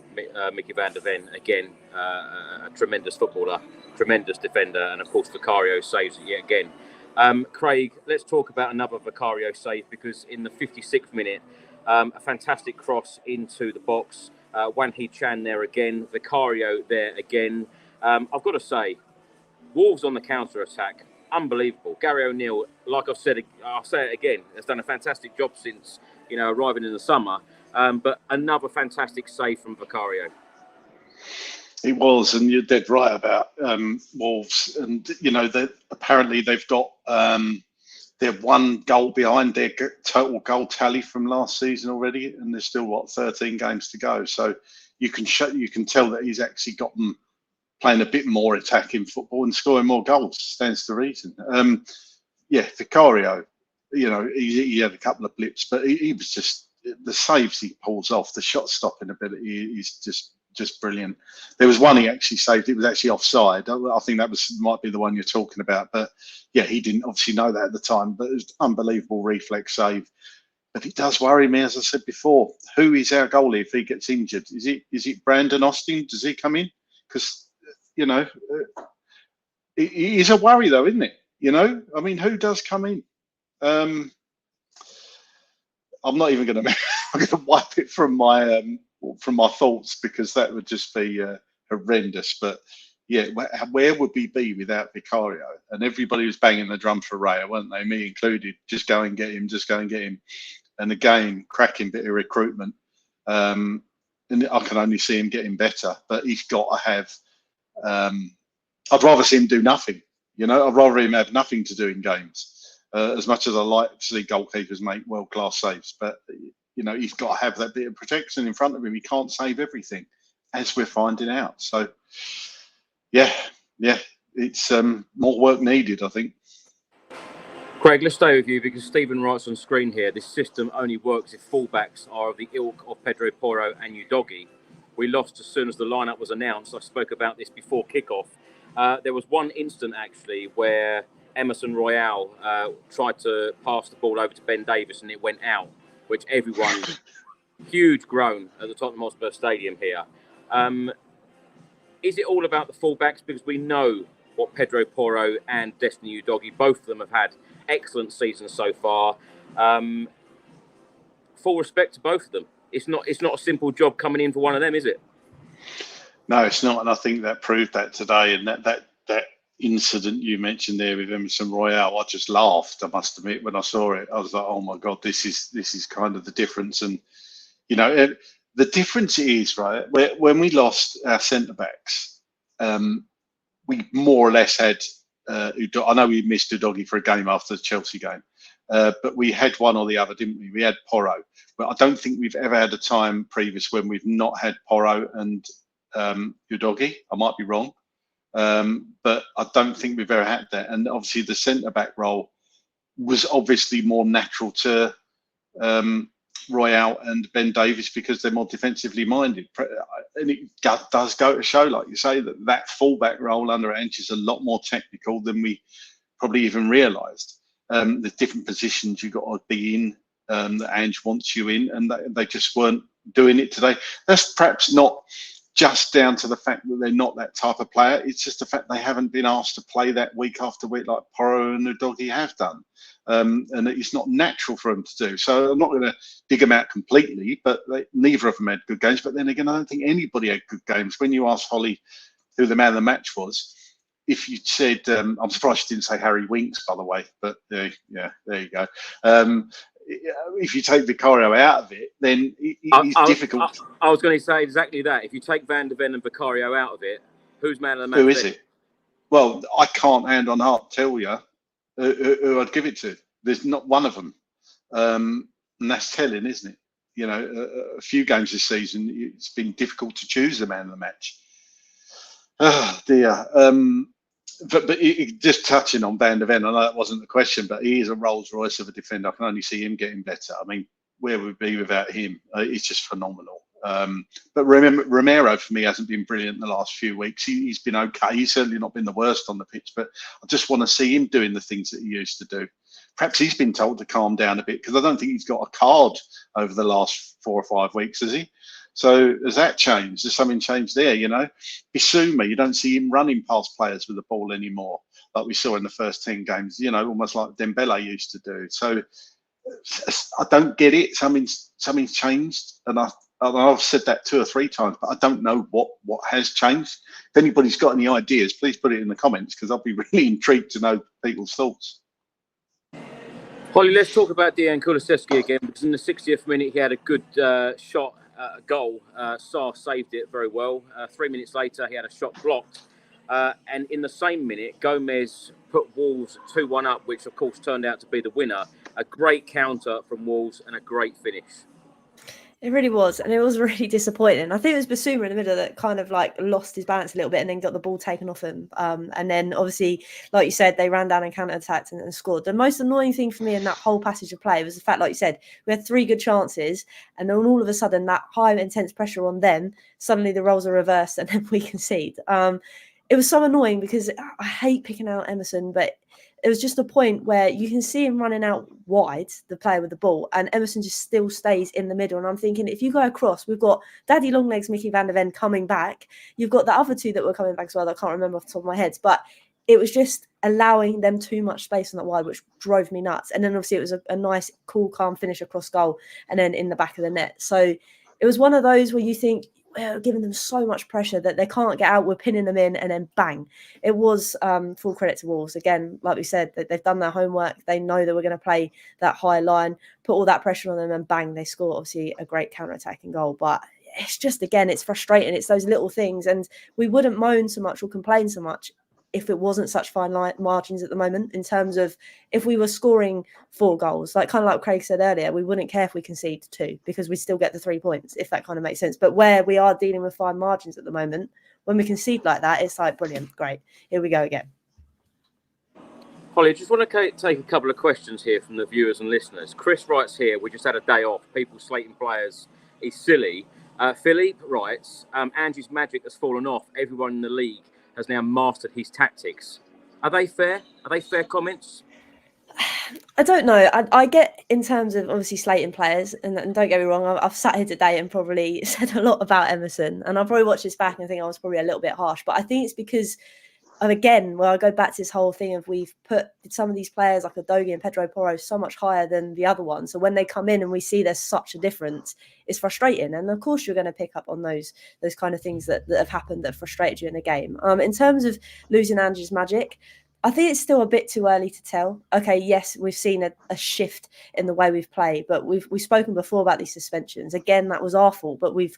Mickey van der Ven, again, a tremendous footballer, tremendous defender, and of course Vicario saves it yet again. Craig, let's talk about another Vicario save, because in the 56th minute, a fantastic cross into the box. Wan Hee-chan there again, Vicario there again. I've got to say, Wolves on the counter-attack, unbelievable. Gary O'Neill, like I've said, I'll say it again, has done a fantastic job since, arriving in the summer. But another fantastic save from Vicario. It was, and you're dead right about Wolves. And, apparently they've got they're one goal behind their total goal tally from last season already, and there's still 13 games to go. So you can tell that he's actually got them playing a bit more attacking football and scoring more goals. Stands to reason. Vicario, he had a couple of blips, but he was just, the saves he pulls off, the shot stopping ability is just brilliant. There was one he actually saved. It was actually offside. I think that might be the one you're talking about. But yeah, he didn't obviously know that at the time. But it was an unbelievable reflex save. But it does worry me, as I said before. Who is our goalie if he gets injured? Is it Brandon Austin? Does he come in? Because it is a worry, though, isn't it? I mean, who does come in? I'm not even going to. I'm going to wipe it from my thoughts, because that would just be horrendous. But yeah, where would we be without Vicario? And everybody was banging the drum for Raya, weren't they? Me included. Just go and get him. Just go and get him. And again, cracking bit of recruitment. And I can only see him getting better. But he's got to have. I'd rather see him do nothing. I'd rather him have nothing to do in games. As much as I like to see goalkeepers make world-class saves, but he's got to have that bit of protection in front of him. He can't save everything, as we're finding out. So, yeah, it's more work needed, I think. Craig, let's stay with you, because Stephen writes on screen here, this system only works if fullbacks are of the ilk of Pedro Porro and Udogie. We lost as soon as the lineup was announced. I spoke about this before kickoff. There was one instant, actually, where Emerson Royale tried to pass the ball over to Ben Davis and it went out, which everyone, huge groan at the Tottenham Hotspur Stadium here. Is it all about the fullbacks? Because we know what Pedro Porro and Destiny Udogie, both of them have had excellent seasons so far. Full respect to both of them. It's not a simple job coming in for one of them, is it? No, it's not, and I think that proved that today. And that incident you mentioned there with Emerson Royale, I just laughed, I must admit, when I saw it. I was like, oh my God, this is kind of the difference. And the difference is, right, when we lost our centre backs, we more or less had I know we missed Udogie for a game after the Chelsea game, But we had one or the other, didn't we? We had Porro. But I don't think we've ever had a time previous when we've not had Porro and Udogie. I might be wrong. But I don't think we've ever had that. And obviously the centre-back role was obviously more natural to Royale and Ben Davies because they're more defensively minded. And it does go to show, like you say, that full-back role under Ange is a lot more technical than we probably even realised. The different positions you've got to be in that Ange wants you in, and they just weren't doing it today. That's perhaps not just down to the fact that they're not that type of player. It's just the fact they haven't been asked to play that week after week like Porro and Udogie have done. And it's not natural for them to do. So I'm not going to dig them out completely, but neither of them had good games. But then again, I don't think anybody had good games. When you asked Hollie who the man of the match was, if you said, I'm surprised you didn't say Harry Winks, by the way, but yeah, there you go. If you take Vicario out of it, then he's difficult. I was going to say exactly that. If you take Van de Ven and Vicario out of it, who's man of the match? Who is it? Well, I can't hand on heart tell you who I'd give it to. There's not one of them. And that's telling, isn't it? You know, a few games this season, it's been difficult to choose the man of the match. Oh, dear. But just touching on Van de Ven, I know that wasn't the question, but he is a Rolls Royce of a defender. I can only see him getting better. I mean, where would we be without him? It's just phenomenal. But Romero, for me, hasn't been brilliant in the last few weeks. He's been okay. He's certainly not been the worst on the pitch, but I just want to see him doing the things that he used to do. Perhaps he's been told to calm down a bit because I don't think he's got a card over the last 4 or 5 weeks, has he? So has that changed? Has something changed there, you know? Bissouma, you don't see him running past players with the ball anymore, like we saw in the first 10 games, you know, almost like Dembele used to do. So I don't get it. Something's changed. And I've said that 2 or 3 times, but I don't know what has changed. If anybody's got any ideas, please put it in the comments because I'll be really intrigued to know people's thoughts. Hollie, let's talk about Dejan Kulusevski again because in the 60th minute he had a good shot. A goal. Sarr saved it very well. 3 minutes later, he had a shot blocked. And in the same minute, Gomes put Wolves 2-1 up, which of course turned out to be the winner. A great counter from Wolves and a great finish. It really was, and it was really disappointing. I think it was Bissouma in the middle that kind of like lost his balance a little bit and then got the ball taken off him. And then obviously, like you said, they ran down and counter-attacked and scored. The most annoying thing for me in that whole passage of play was the fact, like you said, we had 3 good chances and then all of a sudden that high intense pressure on them, suddenly the roles are reversed and then we concede. It was so annoying because I hate picking out Emerson, but it was just a point where you can see him running out wide, the player with the ball, and Emerson just still stays in the middle. And I'm thinking, if you go across, we've got Daddy Longlegs, Mickey Van de Ven coming back. You've got the other 2 that were coming back as well. I can't remember off the top of my head, but it was just allowing them too much space on that wide, which drove me nuts. And then obviously it was a nice, cool, calm finish across goal and then in the back of the net. So it was one of those where you think, we're giving them so much pressure that they can't get out. We're pinning them in and then bang. It was full credit to Wolves. Again, like we said, they've done their homework. They know that we're going to play that high line, put all that pressure on them and bang, they score obviously a great counter-attacking goal. But it's just, again, it's frustrating. It's those little things. And we wouldn't moan so much or complain so much if it wasn't such fine margins at the moment in terms of if we were scoring 4 goals, like kind of like Craig said earlier, we wouldn't care if we concede 2 because we still get the 3 points, if that kind of makes sense. But where we are dealing with fine margins at the moment, when we concede like that, it's like, brilliant, great, here we go again. Hollie, I just want to take a couple of questions here from the viewers and listeners. Chris writes here, we just had a day off. People slating players is silly. Philippe writes, Ange's magic has fallen off. Everyone in the league has now mastered his tactics. Are they fair? Are they fair comments? I don't know. I get in terms of obviously slating players, and don't get me wrong, I've sat here today and probably said a lot about Emerson, and I'll probably watch this back and think I was probably a little bit harsh, but I think it's because again, where I go back to this whole thing of we've put some of these players like Udogie and Pedro Porro so much higher than the other ones. So when they come in and we see there's such a difference, it's frustrating. And of course, you're going to pick up on those kind of things that have happened that frustrated you in the game. In terms of losing Ange's magic, I think it's still a bit too early to tell. Okay, yes, we've seen a shift in the way we've played, but we've spoken before about these suspensions. Again, that was our fault, but we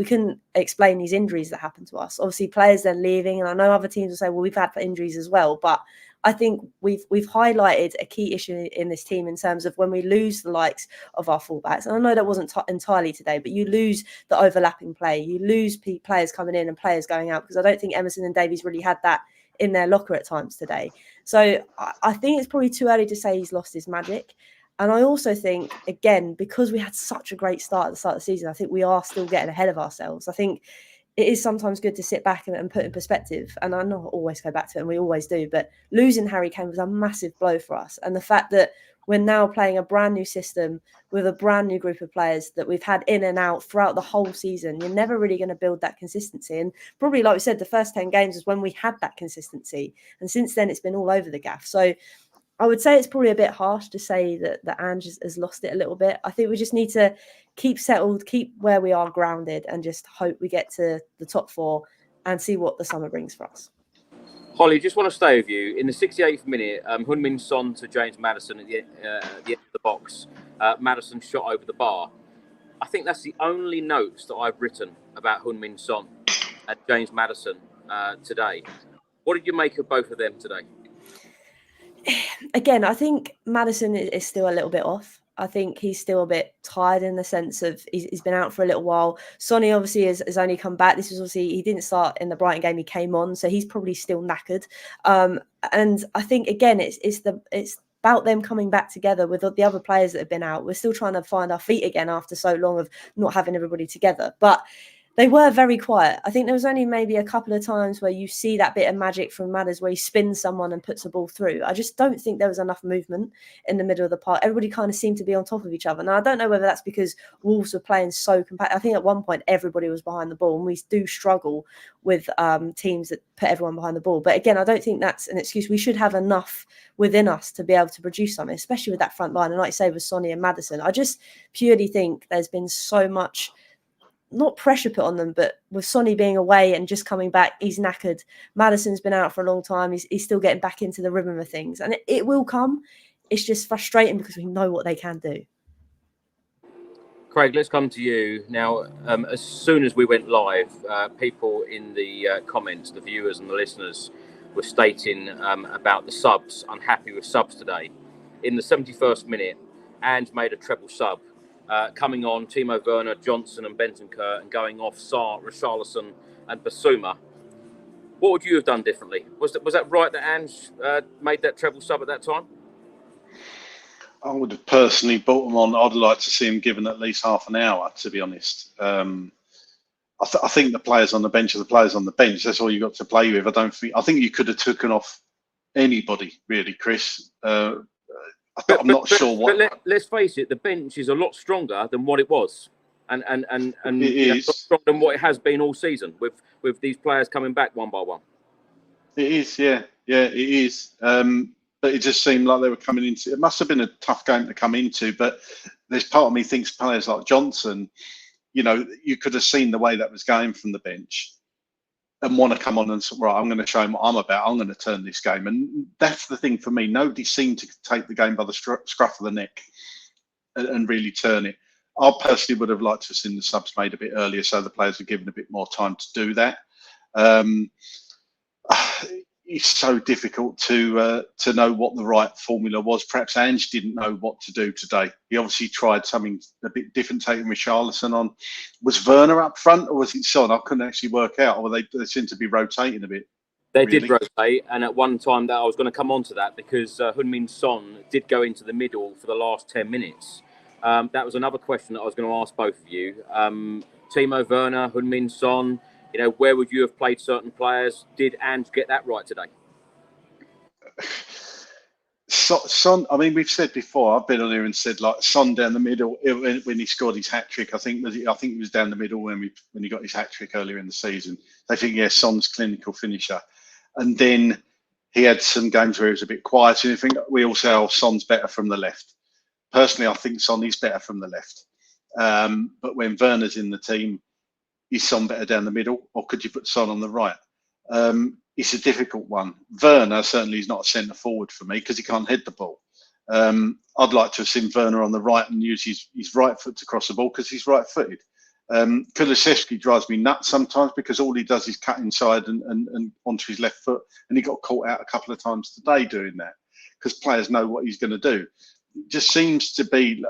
couldn't explain these injuries that happened to us. Obviously, players then leaving, and I know other teams will say, well, we've had injuries as well, but I think we've highlighted a key issue in this team in terms of when we lose the likes of our fullbacks. And I know that wasn't entirely today, but you lose the overlapping play. You lose players coming in and players going out, because I don't think Emerson and Davies really had that in their locker at times today. So I think it's probably too early to say he's lost his magic. And I also think, again, because we had such a great start at the start of the season, I think we are still getting ahead of ourselves. I think it is sometimes good to sit back and put in perspective. And I not always go back to it, and we always do, but losing Harry Kane was a massive blow for us. And the fact that we're now playing a brand new system with a brand new group of players that we've had in and out throughout the whole season, you're never really going to build that consistency. And probably, like we said, the first 10 games was when we had that consistency. And since then, it's been all over the gaff. So I would say it's probably a bit harsh to say that Ange has lost it a little bit. I think we just need to keep settled, keep where we are grounded, and just hope we get to the top 4 and see what the summer brings for us. Hollie, just want to stay with you. In the 68th minute, Heung-min Son to James Maddison at the end of the box. Maddison shot over the bar. I think that's the only notes that I've written about Heung-min Son and James Maddison today. What did you make of both of them today? Again, I think Maddison is still a little bit off. I think he's still a bit tired in the sense of he's been out for a little while. Sonny obviously has only come back. This was obviously, he didn't start in the Brighton game, he came on, so he's probably still knackered. And I think, again, it's about them coming back together with the other players that have been out. We're still trying to find our feet again after so long of not having everybody together. But they were very quiet. I think there was only maybe a couple of times where you see that bit of magic from Madders where he spins someone and puts a ball through. I just don't think there was enough movement in the middle of the park. Everybody kind of seemed to be on top of each other. Now, I don't know whether that's because Wolves were playing so compact. I think at one point everybody was behind the ball, and we do struggle with teams that put everyone behind the ball. But again, I don't think that's an excuse. We should have enough within us to be able to produce something, especially with that front line. And like I say, with Sonny and Maddison, I just purely think there's been so much, not pressure put on them, but with Sonny being away and just coming back, he's knackered. Maddison's been out for a long time. He's still getting back into the rhythm of things. And it will come. It's just frustrating because we know what they can do. Craig, let's come to you. Now, as soon as we went live, people in the comments, the viewers and the listeners, were stating about the subs, unhappy with subs today. In the 71st minute, Ange made a treble sub. Coming on, Timo Werner, Johnson and Bentancur, and going off Sarr, Richarlison and Basuma. What would you have done differently? Was that right that Ange made that treble sub at that time? I would have personally brought him on. I'd like to see him given at least half an hour, to be honest. I think the players on the bench are the players on the bench. That's all you got to play with. I think you could have taken off anybody, really, Chris. I'm not sure what. But let's face it, the bench is a lot stronger than what it was, and it is stronger than what it has been all season with these players coming back one by one. It is, yeah, it is. But it just seemed like they were coming into. It must have been a tough game to come into. But there's part of me thinks players like Johnson, you could have seen the way that was going from the bench, and want to come on and say, right, I'm going to show him what I'm about. I'm going to turn this game. And that's the thing for me. Nobody seemed to take the game by the scruff of the neck and really turn it. I personally would have liked to have seen the subs made a bit earlier so the players were given a bit more time to do that. It's so difficult to know what the right formula was. Perhaps Ange didn't know what to do today. He obviously tried something a bit different, taking Richarlison on. Was Werner up front or was it Son? I couldn't actually work out. Or they seemed to be rotating a bit. They did rotate, and at one time that I was going to come on to that because Heung-min Son did go into the middle for the last 10 minutes. That was another question that I was going to ask both of you. Timo Werner, Heung-min Son, where would you have played certain players? Did Ange get that right today? Son, I mean, we've said before, I've been on here and said like Son down the middle when he scored his hat trick. I think he was down the middle when he got his hat trick earlier in the season. They think, yeah, Son's clinical finisher. And then he had some games where he was a bit quiet. And you think we all say, oh, Son's better from the left. Personally, I think Son is better from the left. But when Werner's in the team, is Son better down the middle, or could you put Son on the right? It's a difficult one. Werner certainly is not a centre forward for me because he can't head the ball. I'd like to have seen Werner on the right and use his right foot to cross the ball because he's right-footed. Kulusevski drives me nuts sometimes because all he does is cut inside and onto his left foot, and he got caught out a couple of times today doing that because players know what he's going to do. It just seems to be,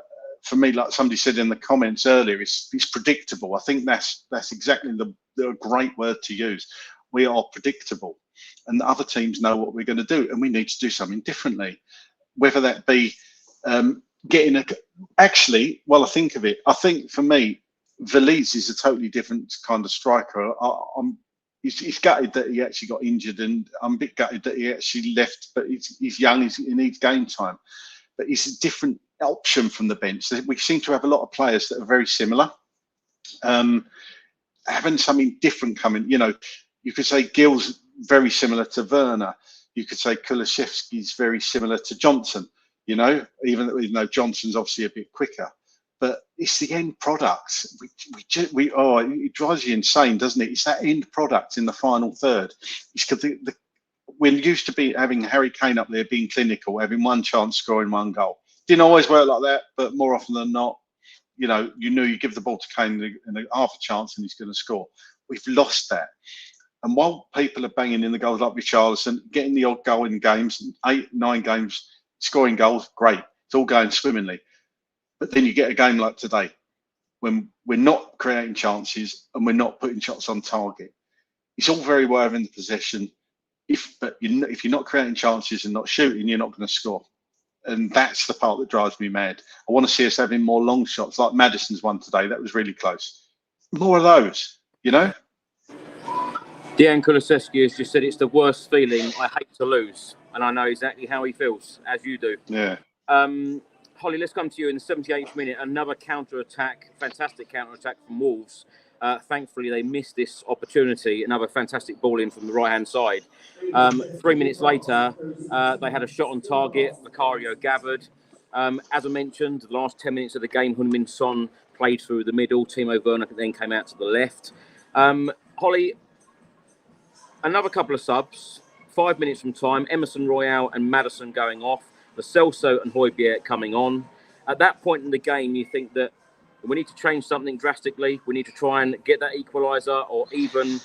for me, like somebody said in the comments earlier, it's predictable. I think that's exactly the great word to use. We are predictable, and the other teams know what we're going to do, and we need to do something differently. Whether that be getting actually, well, I think of it. I think for me, Veliz is a totally different kind of striker. He's gutted that he actually got injured, and I'm a bit gutted that he actually left. But he's young; he needs game time. But he's a different option from the bench. We seem to have a lot of players that are very similar. Having something different coming, you could say Gill's very similar to Werner. You could say Kulusevski's very similar to Johnson. Even though Johnson's obviously a bit quicker. But it's the end product. It drives you insane, doesn't it? It's that end product in the final third. It's we're used to having Harry Kane up there being clinical, having one chance, scoring one goal. Didn't always work like that, but more often than not, you knew you give the ball to Kane and half a chance and he's going to score. We've lost that. And while people are banging in the goals like Richarlison, getting the odd goal in games, 8, 9 games, scoring goals, great. It's all going swimmingly. But then you get a game like today when we're not creating chances and we're not putting shots on target. It's all very well having the possession. If you're not creating chances and not shooting, you're not going to score. And that's the part that drives me mad. I want to see us having more long shots like Maddison's one today. That was really close. More of those, Dejan Kulusevski has just said it's the worst feeling. I hate to lose. And I know exactly how he feels, as you do. Yeah. Hollie, let's come to you in the 78th minute. Another counter-attack, fantastic counter-attack from Wolves. Thankfully, they missed this opportunity. Another fantastic ball in from the right-hand side. 3 minutes later, they had a shot on target. Vicario gathered. As I mentioned, the last 10 minutes of the game, Heung-min Son played through the middle. Timo Werner then came out to the left. Hollie, another couple of subs. 5 minutes from time, Emerson Royale and Maddison going off. Lo Celso and Højbjerg coming on. At that point in the game, you think that we need to change something drastically. We need to try and get that equaliser or even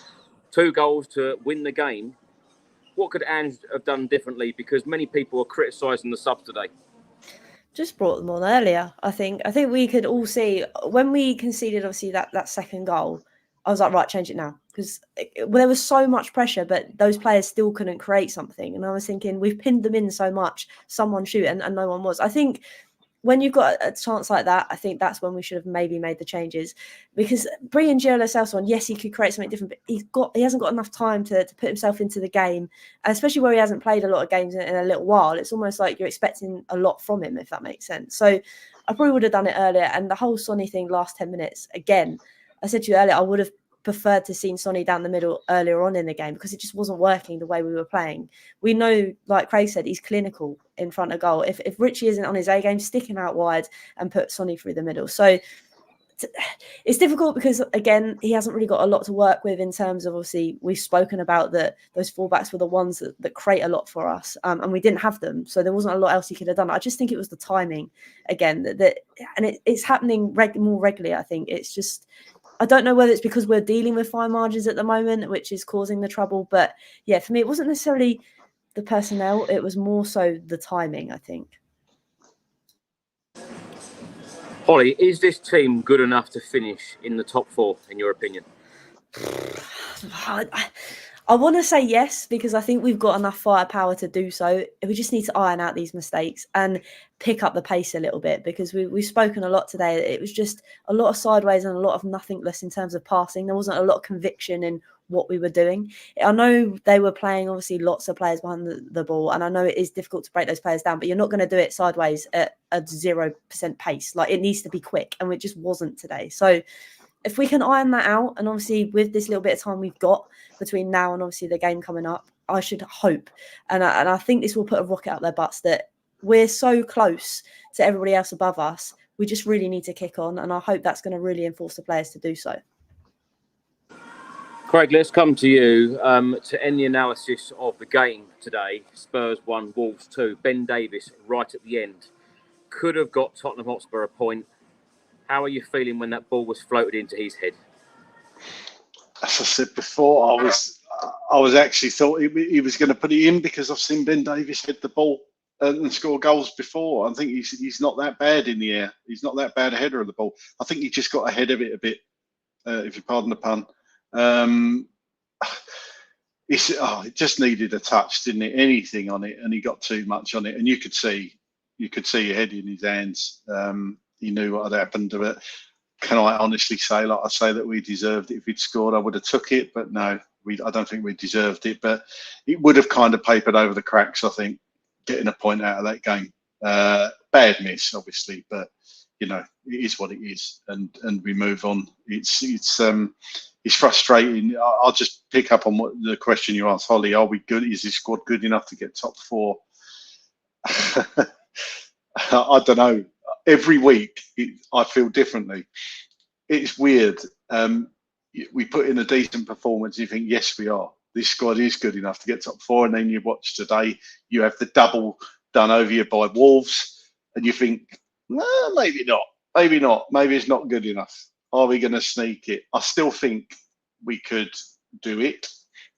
2 goals to win the game. What could Ange have done differently? Because many people are criticising the subs today. Just brought them on earlier, I think. I think we could all see when we conceded, obviously, that second goal, I was like, right, change it now. Because there was so much pressure, but those players still couldn't create something. And I was thinking, we've pinned them in so much, someone shoot, and no one was. I think when you've got a chance like that, I think that's when we should have maybe made the changes. Because bringing Gio Lo Celso on, yes, he could create something different, but he hasn't got enough time to put himself into the game, especially where he hasn't played a lot of games in a little while. It's almost like you're expecting a lot from him, if that makes sense. So I probably would have done it earlier. And the whole Sonny thing, last 10 minutes, again, I said to you earlier, I would have preferred to see Sonny down the middle earlier on in the game because it just wasn't working the way we were playing. We know, like Craig said, he's clinical in front of goal. If Richie isn't on his A game, stick him out wide and put Sonny through the middle. So it's difficult because, again, he hasn't really got a lot to work with in terms of, obviously, we've spoken about that those fullbacks were the ones that create a lot for us, and we didn't have them. So there wasn't a lot else he could have done. I just think it was the timing, again, and it's happening more regularly, I think. It's just, I don't know whether it's because we're dealing with fine margins at the moment, which is causing the trouble. But yeah, for me, it wasn't necessarily the personnel. It was more so the timing, I think. Hollie, is this team good enough to finish in the top 4, in your opinion? I want to say yes, because I think we've got enough firepower to do so. We just need to iron out these mistakes and pick up the pace a little bit, because we've spoken a lot today. It was just a lot of sideways and a lot of nothingness in terms of passing. There wasn't a lot of conviction in what we were doing. I know they were playing, obviously, lots of players behind the ball, and I know it is difficult to break those players down, but you're not going to do it sideways at a 0% pace. Like, it needs to be quick, and it just wasn't today. So if we can iron that out, and obviously with this little bit of time we've got between now and obviously the game coming up, I should hope, and I think this will put a rocket out their butts, that we're so close to everybody else above us. We just really need to kick on, and I hope that's going to really enforce the players to do so. Craig, let's come to you to end the analysis of the game today. Spurs 1, Wolves 2. Ben Davies right at the end could have got Tottenham Hotspur a point. How are you feeling when that ball was floated into his head? As I said before, I was actually thought he was going to put it in because I've seen Ben Davies hit the ball and score goals before. I think he's not that bad in the air. He's not that bad a header of the ball. I think he just got ahead of it a bit, if you pardon the pun. It just needed a touch, didn't it? Anything on it, and he got too much on it, and you could see a head in his hands. He knew what had happened to it. Can I honestly say, like I say, that we deserved it? If we'd scored, I would have took it, but no, I don't think we deserved it. But it would have kind of papered over the cracks, I think, getting a point out of that game. Bad miss, obviously, but you know, it is what it is, and we move on. It's frustrating. I'll just pick up on what the question you asked, Hollie. Are we good? Is this squad good enough to get top 4? I don't know. Every week, I feel differently. It's weird. We put in a decent performance. You think, yes, we are. This squad is good enough to get top 4. And then you watch today, you have the double done over you by Wolves. And you think, no, maybe not. Maybe not. Maybe it's not good enough. Are we going to sneak it? I still think we could do it.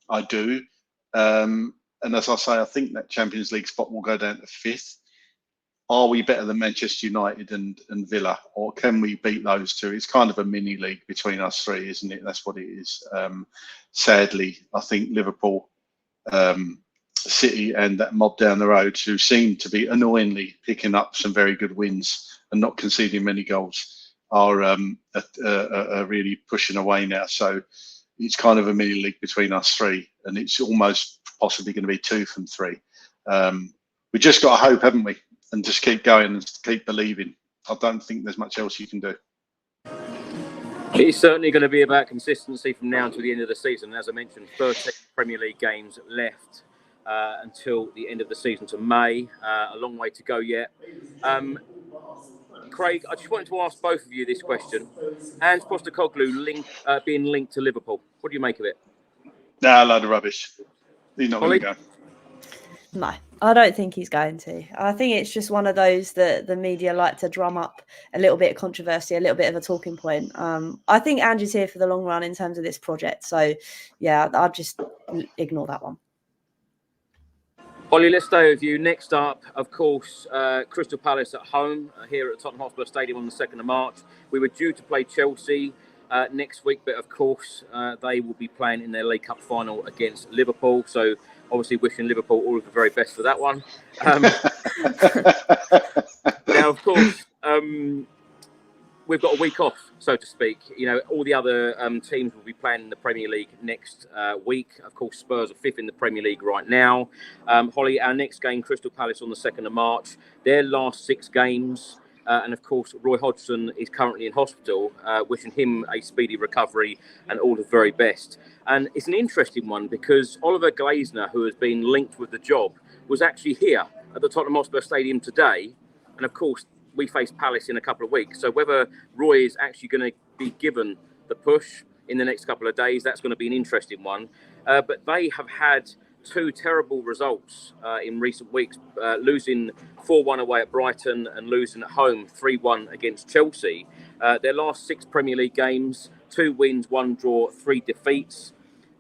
I do. And as I say, I think that Champions League spot will go down to 5th. Are we better than Manchester United and Villa, or can we beat those two? It's kind of a mini league between us three, isn't it? That's what it is. Sadly, I think Liverpool, City, and that mob down the road, who seem to be annoyingly picking up some very good wins and not conceding many goals, are really pushing away now. So it's kind of a mini league between us three, and it's almost possibly going to be 2 from 3. We just got to hope, haven't we? And just keep going and keep believing. I don't think there's much else you can do. It's certainly going to be about consistency from now until the end of the season. As I mentioned, 13 Premier League games left until the end of the season to May. A long way to go yet. Craig, I just wanted to ask both of you this question. Ange Postecoglou being linked to Liverpool. What do you make of it? Nah, a load of rubbish. He's not going to go. No, I don't think he's going to. I think it's just one of those that the media like to drum up a little bit of controversy, a little bit of a talking point. I think Andrew's here for the long run in terms of this project. So, yeah, I'll just ignore that one. Hollie, let's stay with you. Next up, of course, Crystal Palace at home here at Tottenham Hotspur Stadium on the 2nd of March. We were due to play Chelsea next week, but of course, they will be playing in their League Cup final against Liverpool. So, obviously, wishing Liverpool all of the very best for that one. Now, of course, we've got a week off, so to speak. You know, all the other teams will be playing in the Premier League next week. Of course, Spurs are 5th in the Premier League right now. Hollie, our next game, Crystal Palace on the 2nd of March. Their last 6 games. And of course, Roy Hodgson is currently in hospital, wishing him a speedy recovery and all the very best. And it's an interesting one because Oliver Glasner, who has been linked with the job, was actually here at the Tottenham Hotspur Stadium today. And of course, we face Palace in a couple of weeks. So whether Roy is actually going to be given the push in the next couple of days, that's going to be an interesting one. But they have had 2 terrible results in recent weeks, losing 4-1 away at Brighton and losing at home 3-1 against Chelsea. Their last 6 Premier League games, 2 wins, 1 draw, 3 defeats.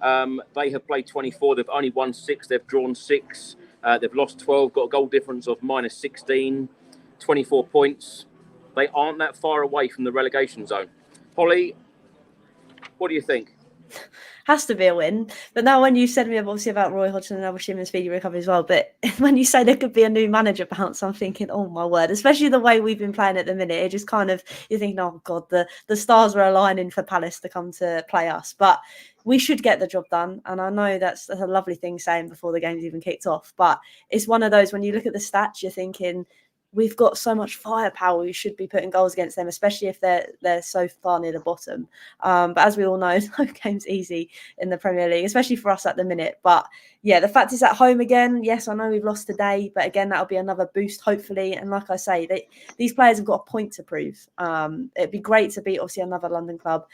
They have played 24. They've only won 6. They've drawn 6. They've lost 12, got a goal difference of minus 16, 24 points. They aren't that far away from the relegation zone. Hollie, what do you think? Has to be a win. But now when you said to me obviously about Roy Hodgson, and I wish him a speedy recovery as well, but when you say there could be a new manager bounce, I'm thinking, oh my word, especially the way we've been playing at the minute, it just kind of, you're thinking, oh God, the stars were aligning for Palace to come to play us. But we should get the job done. And I know that's a lovely thing saying before the game's even kicked off, but it's one of those, when you look at the stats, you're thinking, we've got so much firepower. We should be putting goals against them, especially if they're so far near the bottom. But as we all know, no game's easy in the Premier League, especially for us at the minute. But yeah, the fact is at home again. Yes, I know we've lost today, but again, that'll be another boost, hopefully. And like I say, these players have got a point to prove. It'd be great to beat, obviously, another London club.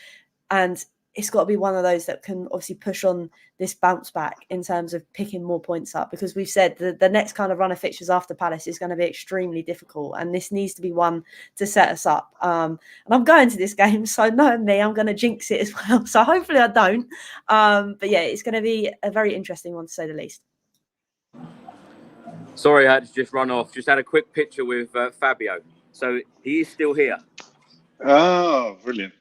And it's got to be one of those that can obviously push on this bounce back in terms of picking more points up, because we've said the next kind of run of fixtures after Palace is going to be extremely difficult, and this needs to be one to set us up. And I'm going to this game, so knowing me, I'm going to jinx it as well. So hopefully I don't. But yeah, it's going to be a very interesting one to say the least. Sorry, I had to just run off. Just had a quick picture with Fabio. So he is still here. Oh, brilliant.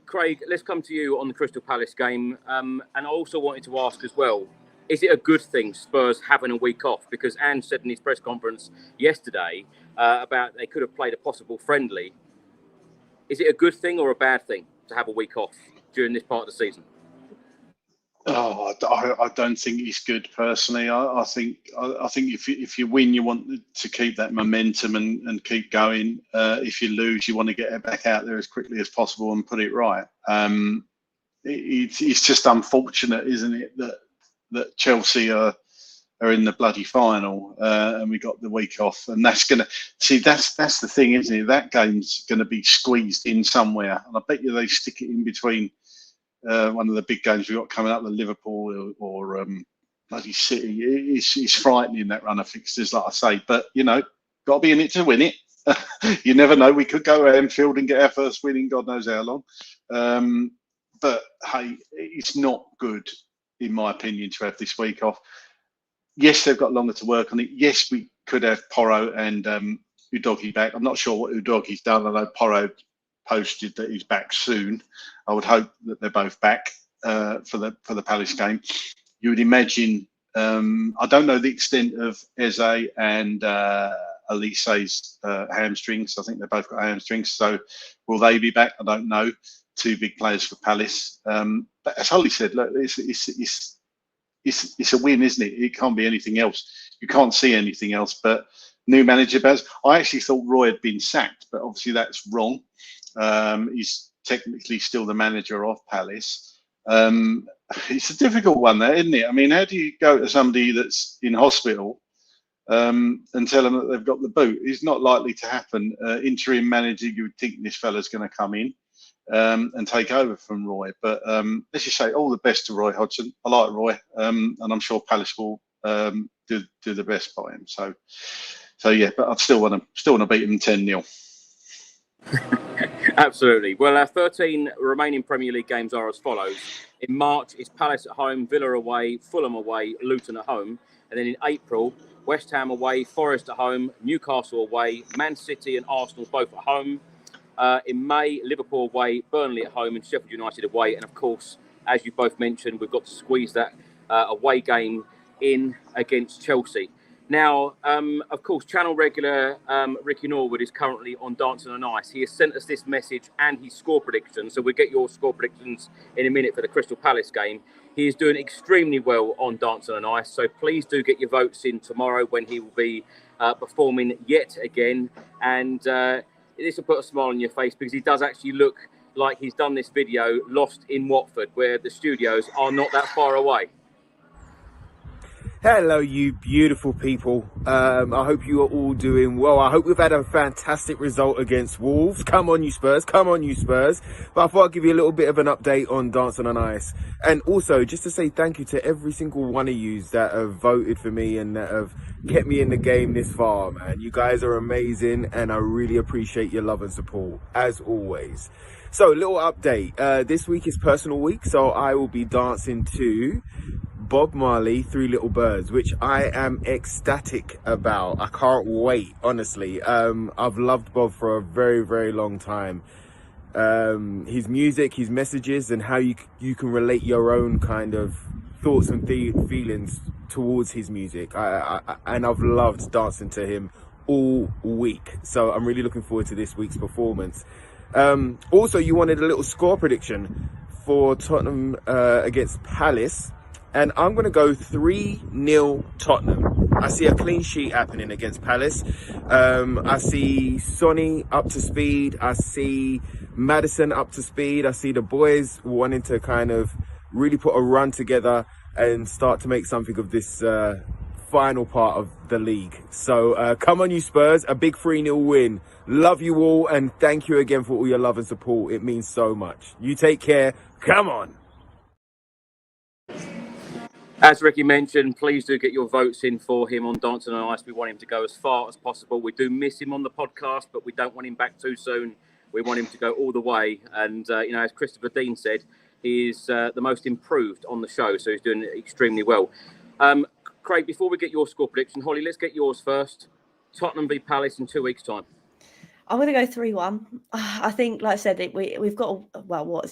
Craig, let's come to you on the Crystal Palace game. And I also wanted to ask as well, is it a good thing Spurs having a week off? Because Ange said in his press conference yesterday about they could have played a possible friendly. Is it a good thing or a bad thing to have a week off during this part of the season? Oh, I don't think it's good personally. I think if you win, you want to keep that momentum and keep going. If you lose, you want to get it back out there as quickly as possible and put it right. It's just unfortunate, isn't it, that Chelsea are in the bloody final and we got the week off, and that's the thing, isn't it? That game's going to be squeezed in somewhere, and I bet you they stick it in between. One of the big games we've got coming up, the Liverpool or bloody City. It's frightening, that run of fixtures, like I say. But, got to be in it to win it. You never know. We could go to Anfield and get our first win in God knows how long. But, hey, it's not good, in my opinion, to have this week off. Yes, they've got longer to work on it. Yes, we could have Porro and Udogie back. I'm not sure what Udogie's done. I know Porro posted that he's back soon. I would hope that they're both back for the Palace game. You would imagine. I don't know the extent of Eze and Elise's hamstrings. I think they both got hamstrings. So will they be back? I don't know. Two big players for Palace. But as Hollie said, look, it's a win, isn't it? It can't be anything else. You can't see anything else. But new manager, I actually thought Roy had been sacked, but obviously that's wrong. He's technically still the manager of Palace. It's a difficult one there, isn't it? I mean, how do you go to somebody that's in hospital and tell them that they've got the boot? It's not likely to happen. Interim manager, you would think this fella's going to come in and take over from Roy. But let's just say all the best to Roy Hodgson. I like Roy, and I'm sure Palace will do the best by him. So yeah, but I still want to beat him 10-0. Absolutely. Well, our 13 remaining Premier League games are as follows. In March, it's Palace at home, Villa away, Fulham away, Luton at home. And then in April, West Ham away, Forest at home, Newcastle away, Man City and Arsenal both at home. In May, Liverpool away, Burnley at home and Sheffield United away. And of course, as you both mentioned, we've got to squeeze that away game in against Chelsea. Now, of course, channel regular Ricky Norwood is currently on Dancing on Ice. He has sent us this message and his score predictions. So we'll get your score predictions in a minute for the Crystal Palace game. He is doing extremely well on Dancing on Ice. So please do get your votes in tomorrow when he will be performing yet again. And this will put a smile on your face because he does actually look like he's done this video lost in Watford, where the studios are not that far away. Hello, you beautiful people. I hope you are all doing well. I hope we've had a fantastic result against Wolves. Come on, you Spurs. Come on, you Spurs. But I thought I'd give you a little bit of an update on Dancing on Ice. And also, just to say thank you to every single one of you that have voted for me and that have kept me in the game this far, man. You guys are amazing, and I really appreciate your love and support, as always. So, little update. This week is personal week, so I will be dancing to Bob Marley, Three Little Birds, which I am ecstatic about. I can't wait, honestly. I've loved Bob for a very, very long time. His music, his messages, and how you can relate your own kind of thoughts and feelings towards his music. And I've loved dancing to him all week. So I'm really looking forward to this week's performance. Also, you wanted a little score prediction for Tottenham against Palace. And I'm going to go 3-0 Tottenham. I see a clean sheet happening against Palace. I see Sonny up to speed. I see Maddison up to speed. I see the boys wanting to kind of really put a run together and start to make something of this final part of the league. So come on, you Spurs, a big 3-0 win. Love you all, and thank you again for all your love and support. It means so much. You take care. Come on. As Ricky mentioned, please do get your votes in for him on Dancing on Ice. We want him to go as far as possible. We do miss him on the podcast, but we don't want him back too soon. We want him to go all the way. And, as Christopher Dean said, he is the most improved on the show, so he's doing extremely well. Craig, before we get your score prediction, Hollie, let's get yours first. Tottenham v Palace in 2 weeks' time. I'm going to go 3-1. I think, like I said, we've got,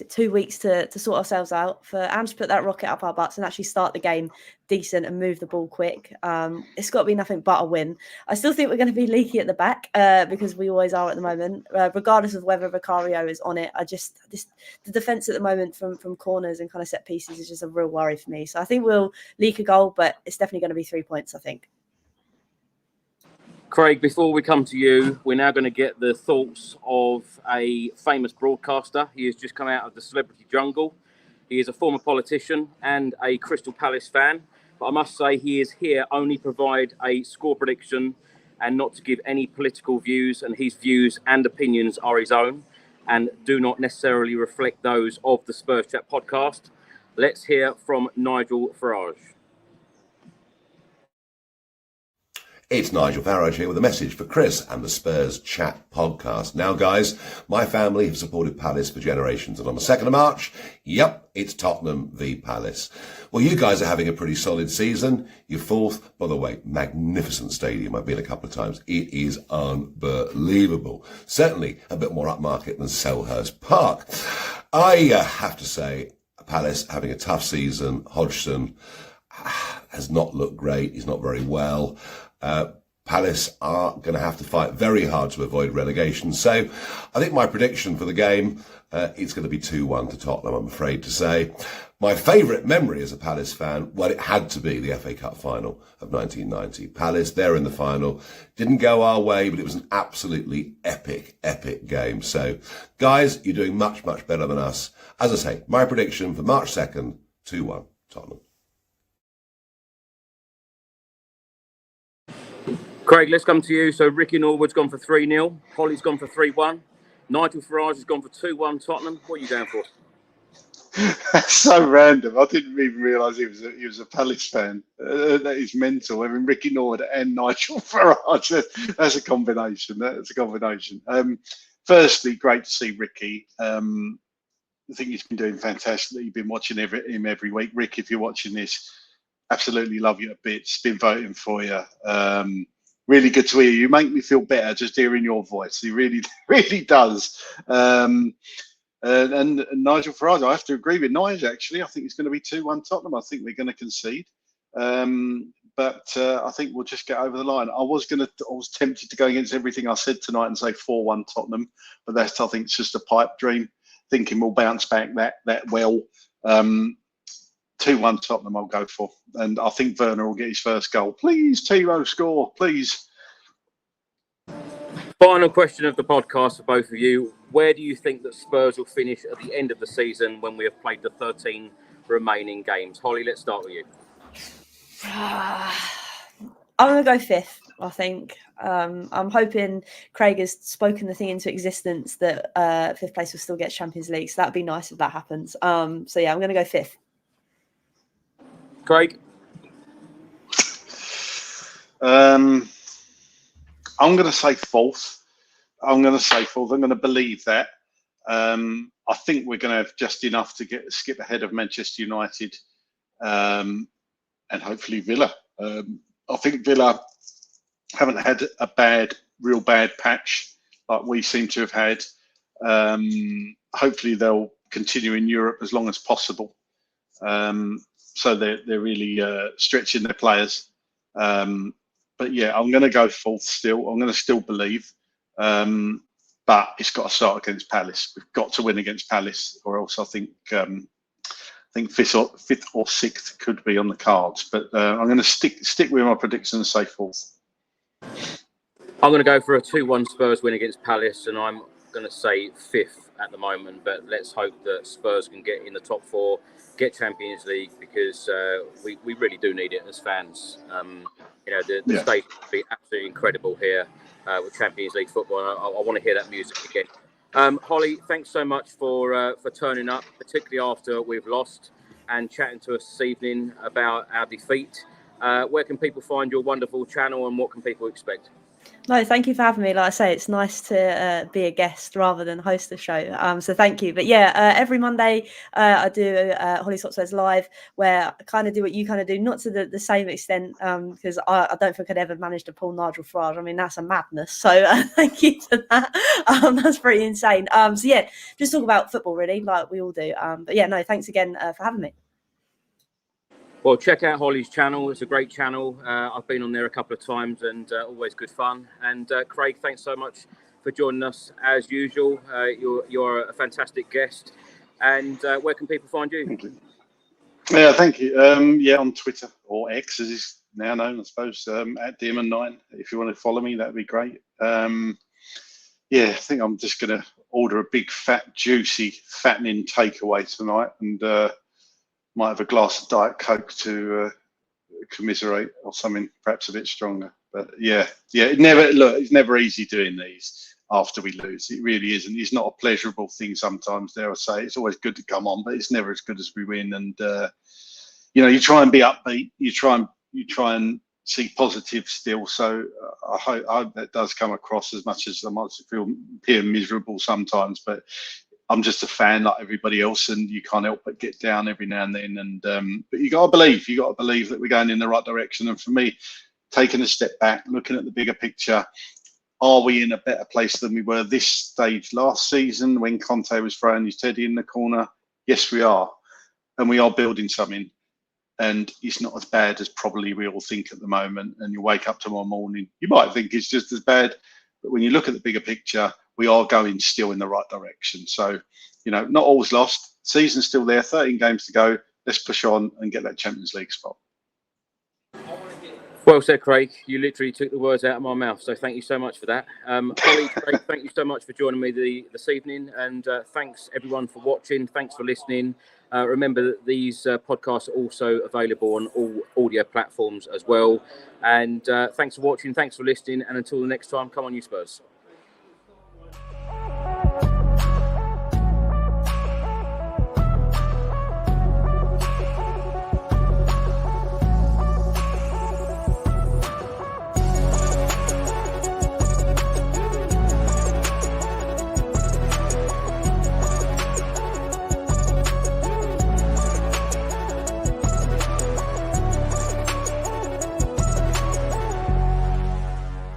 2 weeks to sort ourselves out, for Ams to put that rocket up our butts and actually start the game decent and move the ball quick. It's got to be nothing but a win. I still think we're going to be leaky at the back because we always are at the moment, regardless of whether Vicario is on it. The defence at the moment from corners and kind of set pieces is just a real worry for me. So I think we'll leak a goal, but it's definitely going to be 3 points, I think. Craig, before we come to you, we're now going to get the thoughts of a famous broadcaster. He has just come out of the celebrity jungle. He is a former politician and a Crystal Palace fan. But I must say he is here only to provide a score prediction and not to give any political views. And his views and opinions are his own and do not necessarily reflect those of the Spurs Chat podcast. Let's hear from Nigel Farage. It's Nigel Farage here with a message for Chris and the Spurs Chat podcast. Now, guys, my family have supported Palace for generations, and on the 2nd of March, yep, it's Tottenham v Palace. Well, you guys are having a pretty solid season. You're 4th. By the way, magnificent stadium. I've been a couple of times. It is unbelievable. Certainly a bit more upmarket than Selhurst Park. I have to say, Palace having a tough season. Hodgson has not looked great. He's not very well. Palace are going to have to fight very hard to avoid relegation. So I think my prediction for the game is going to be 2-1 to Tottenham, I'm afraid to say. My favourite memory as a Palace fan, well, it had to be the FA Cup final of 1990. Palace, they're in the final. Didn't go our way, but it was an absolutely epic, epic game. So, guys, you're doing much, much better than us. As I say, my prediction for March 2nd, 2-1 Tottenham. Craig, let's come to you. So Ricky Norwood's gone for 3-0. Hollie's gone for 3-1. Nigel Farage has gone for 2-1 Tottenham. What are you going for? That's so random. I didn't even realise he was a Palace fan. That is mental. I mean, Ricky Norwood and Nigel Farage. That's a combination. Firstly, great to see Ricky. I think he's been doing fantastically. You've been watching him every week. Rick, if you're watching this, absolutely love you a bit. Been voting for you. Really good to hear you. Make me feel better just hearing your voice. He really, really does. And Nigel Farage, I have to agree with Nigel, actually. I think it's going to be 2-1 Tottenham. I think we're going to concede. But I think we'll just get over the line. I was tempted to go against everything I said tonight and say 4-1 Tottenham, but I think it's just a pipe dream, thinking we'll bounce back that well. 2-1 Tottenham I'll go for. And I think Werner will get his first goal. Please, Tiro, score, please. Final question of the podcast for both of you. Where do you think that Spurs will finish at the end of the season when we have played the 13 remaining games? Hollie, let's start with you. I'm going to go 5th, I think. I'm hoping Craig has spoken the thing into existence that 5th place will still get Champions League. So that'd be nice if that happens. I'm going to go 5th. Craig? I'm going to say 4th. I'm going to believe that. I think we're going to have just enough to skip ahead of Manchester United and hopefully Villa. I think Villa haven't had a real bad patch like we seem to have had. Hopefully they'll continue in Europe as long as possible. So they're really stretching their players. But yeah, I'm going to go 4th still. I'm going to still believe. But it's got to start against Palace. We've got to win against Palace, or else I think 5th or 6th could be on the cards. But I'm going to stick with my prediction and say 4th. I'm going to go for a 2-1 Spurs win against Palace, and I'm going to say 5th at the moment, but let's hope that Spurs can get in the top 4, get Champions League, because we really do need it as fans. The stage will be absolutely incredible here with Champions League football. And I want to hear that music again. Hollie, thanks so much for turning up, particularly after we've lost, and chatting to us this evening about our defeat. Where can people find your wonderful channel, and what can people expect? No, thank you for having me. Like I say, it's nice to be a guest rather than host the show. So thank you. But yeah, every Monday I do Hollie Sopswords Live, where I kind of do what you kind of do, not to the same extent, because I don't think I'd ever manage to pull Nigel Farage. I mean, that's a madness. So thank you for that. That's pretty insane. So yeah, just talk about football really, like we all do. But yeah, no, thanks again for having me. Well, check out Hollie's channel. It's a great channel. I've been on there a couple of times, and always good fun. And Craig, thanks so much for joining us as usual. You're a fantastic guest. And where can people find you? Thank you. Yeah, thank you. On Twitter, or X as it's now known, I suppose, at Dearman9. If you want to follow me, that'd be great. I think I'm just going to order a big, fat, juicy, fattening takeaway tonight, and might have a glass of Diet Coke to commiserate, or something perhaps a bit stronger. But it's never easy doing these after we lose. It really isn't. It's not a pleasurable thing sometimes, dare I say. It's always good to come on, but it's never as good as we win. And you try and be upbeat. You try and see positive still. So I hope that does come across, as much as I might feel miserable sometimes. But I'm just a fan like everybody else, and you can't help but get down every now and then. And but you got to believe that we're going in the right direction. And for me, taking a step back, looking at the bigger picture, are we in a better place than we were this stage last season when Conte was throwing his teddy in the corner? Yes, we are, and we are building something. And it's not as bad as probably we all think at the moment. And you wake up tomorrow morning, you might think it's just as bad, but when you look at the bigger picture, we are going still in the right direction. So, not all's lost. Season's still there, 13 games to go. Let's push on and get that Champions League spot. Well said, Craig. You literally took the words out of my mouth. So thank you so much for that. Hollie, Craig, thank you so much for joining me this evening. And thanks everyone for watching. Thanks for listening. Remember that these podcasts are also available on all audio platforms as well. And thanks for watching. Thanks for listening. And until the next time, come on, you Spurs.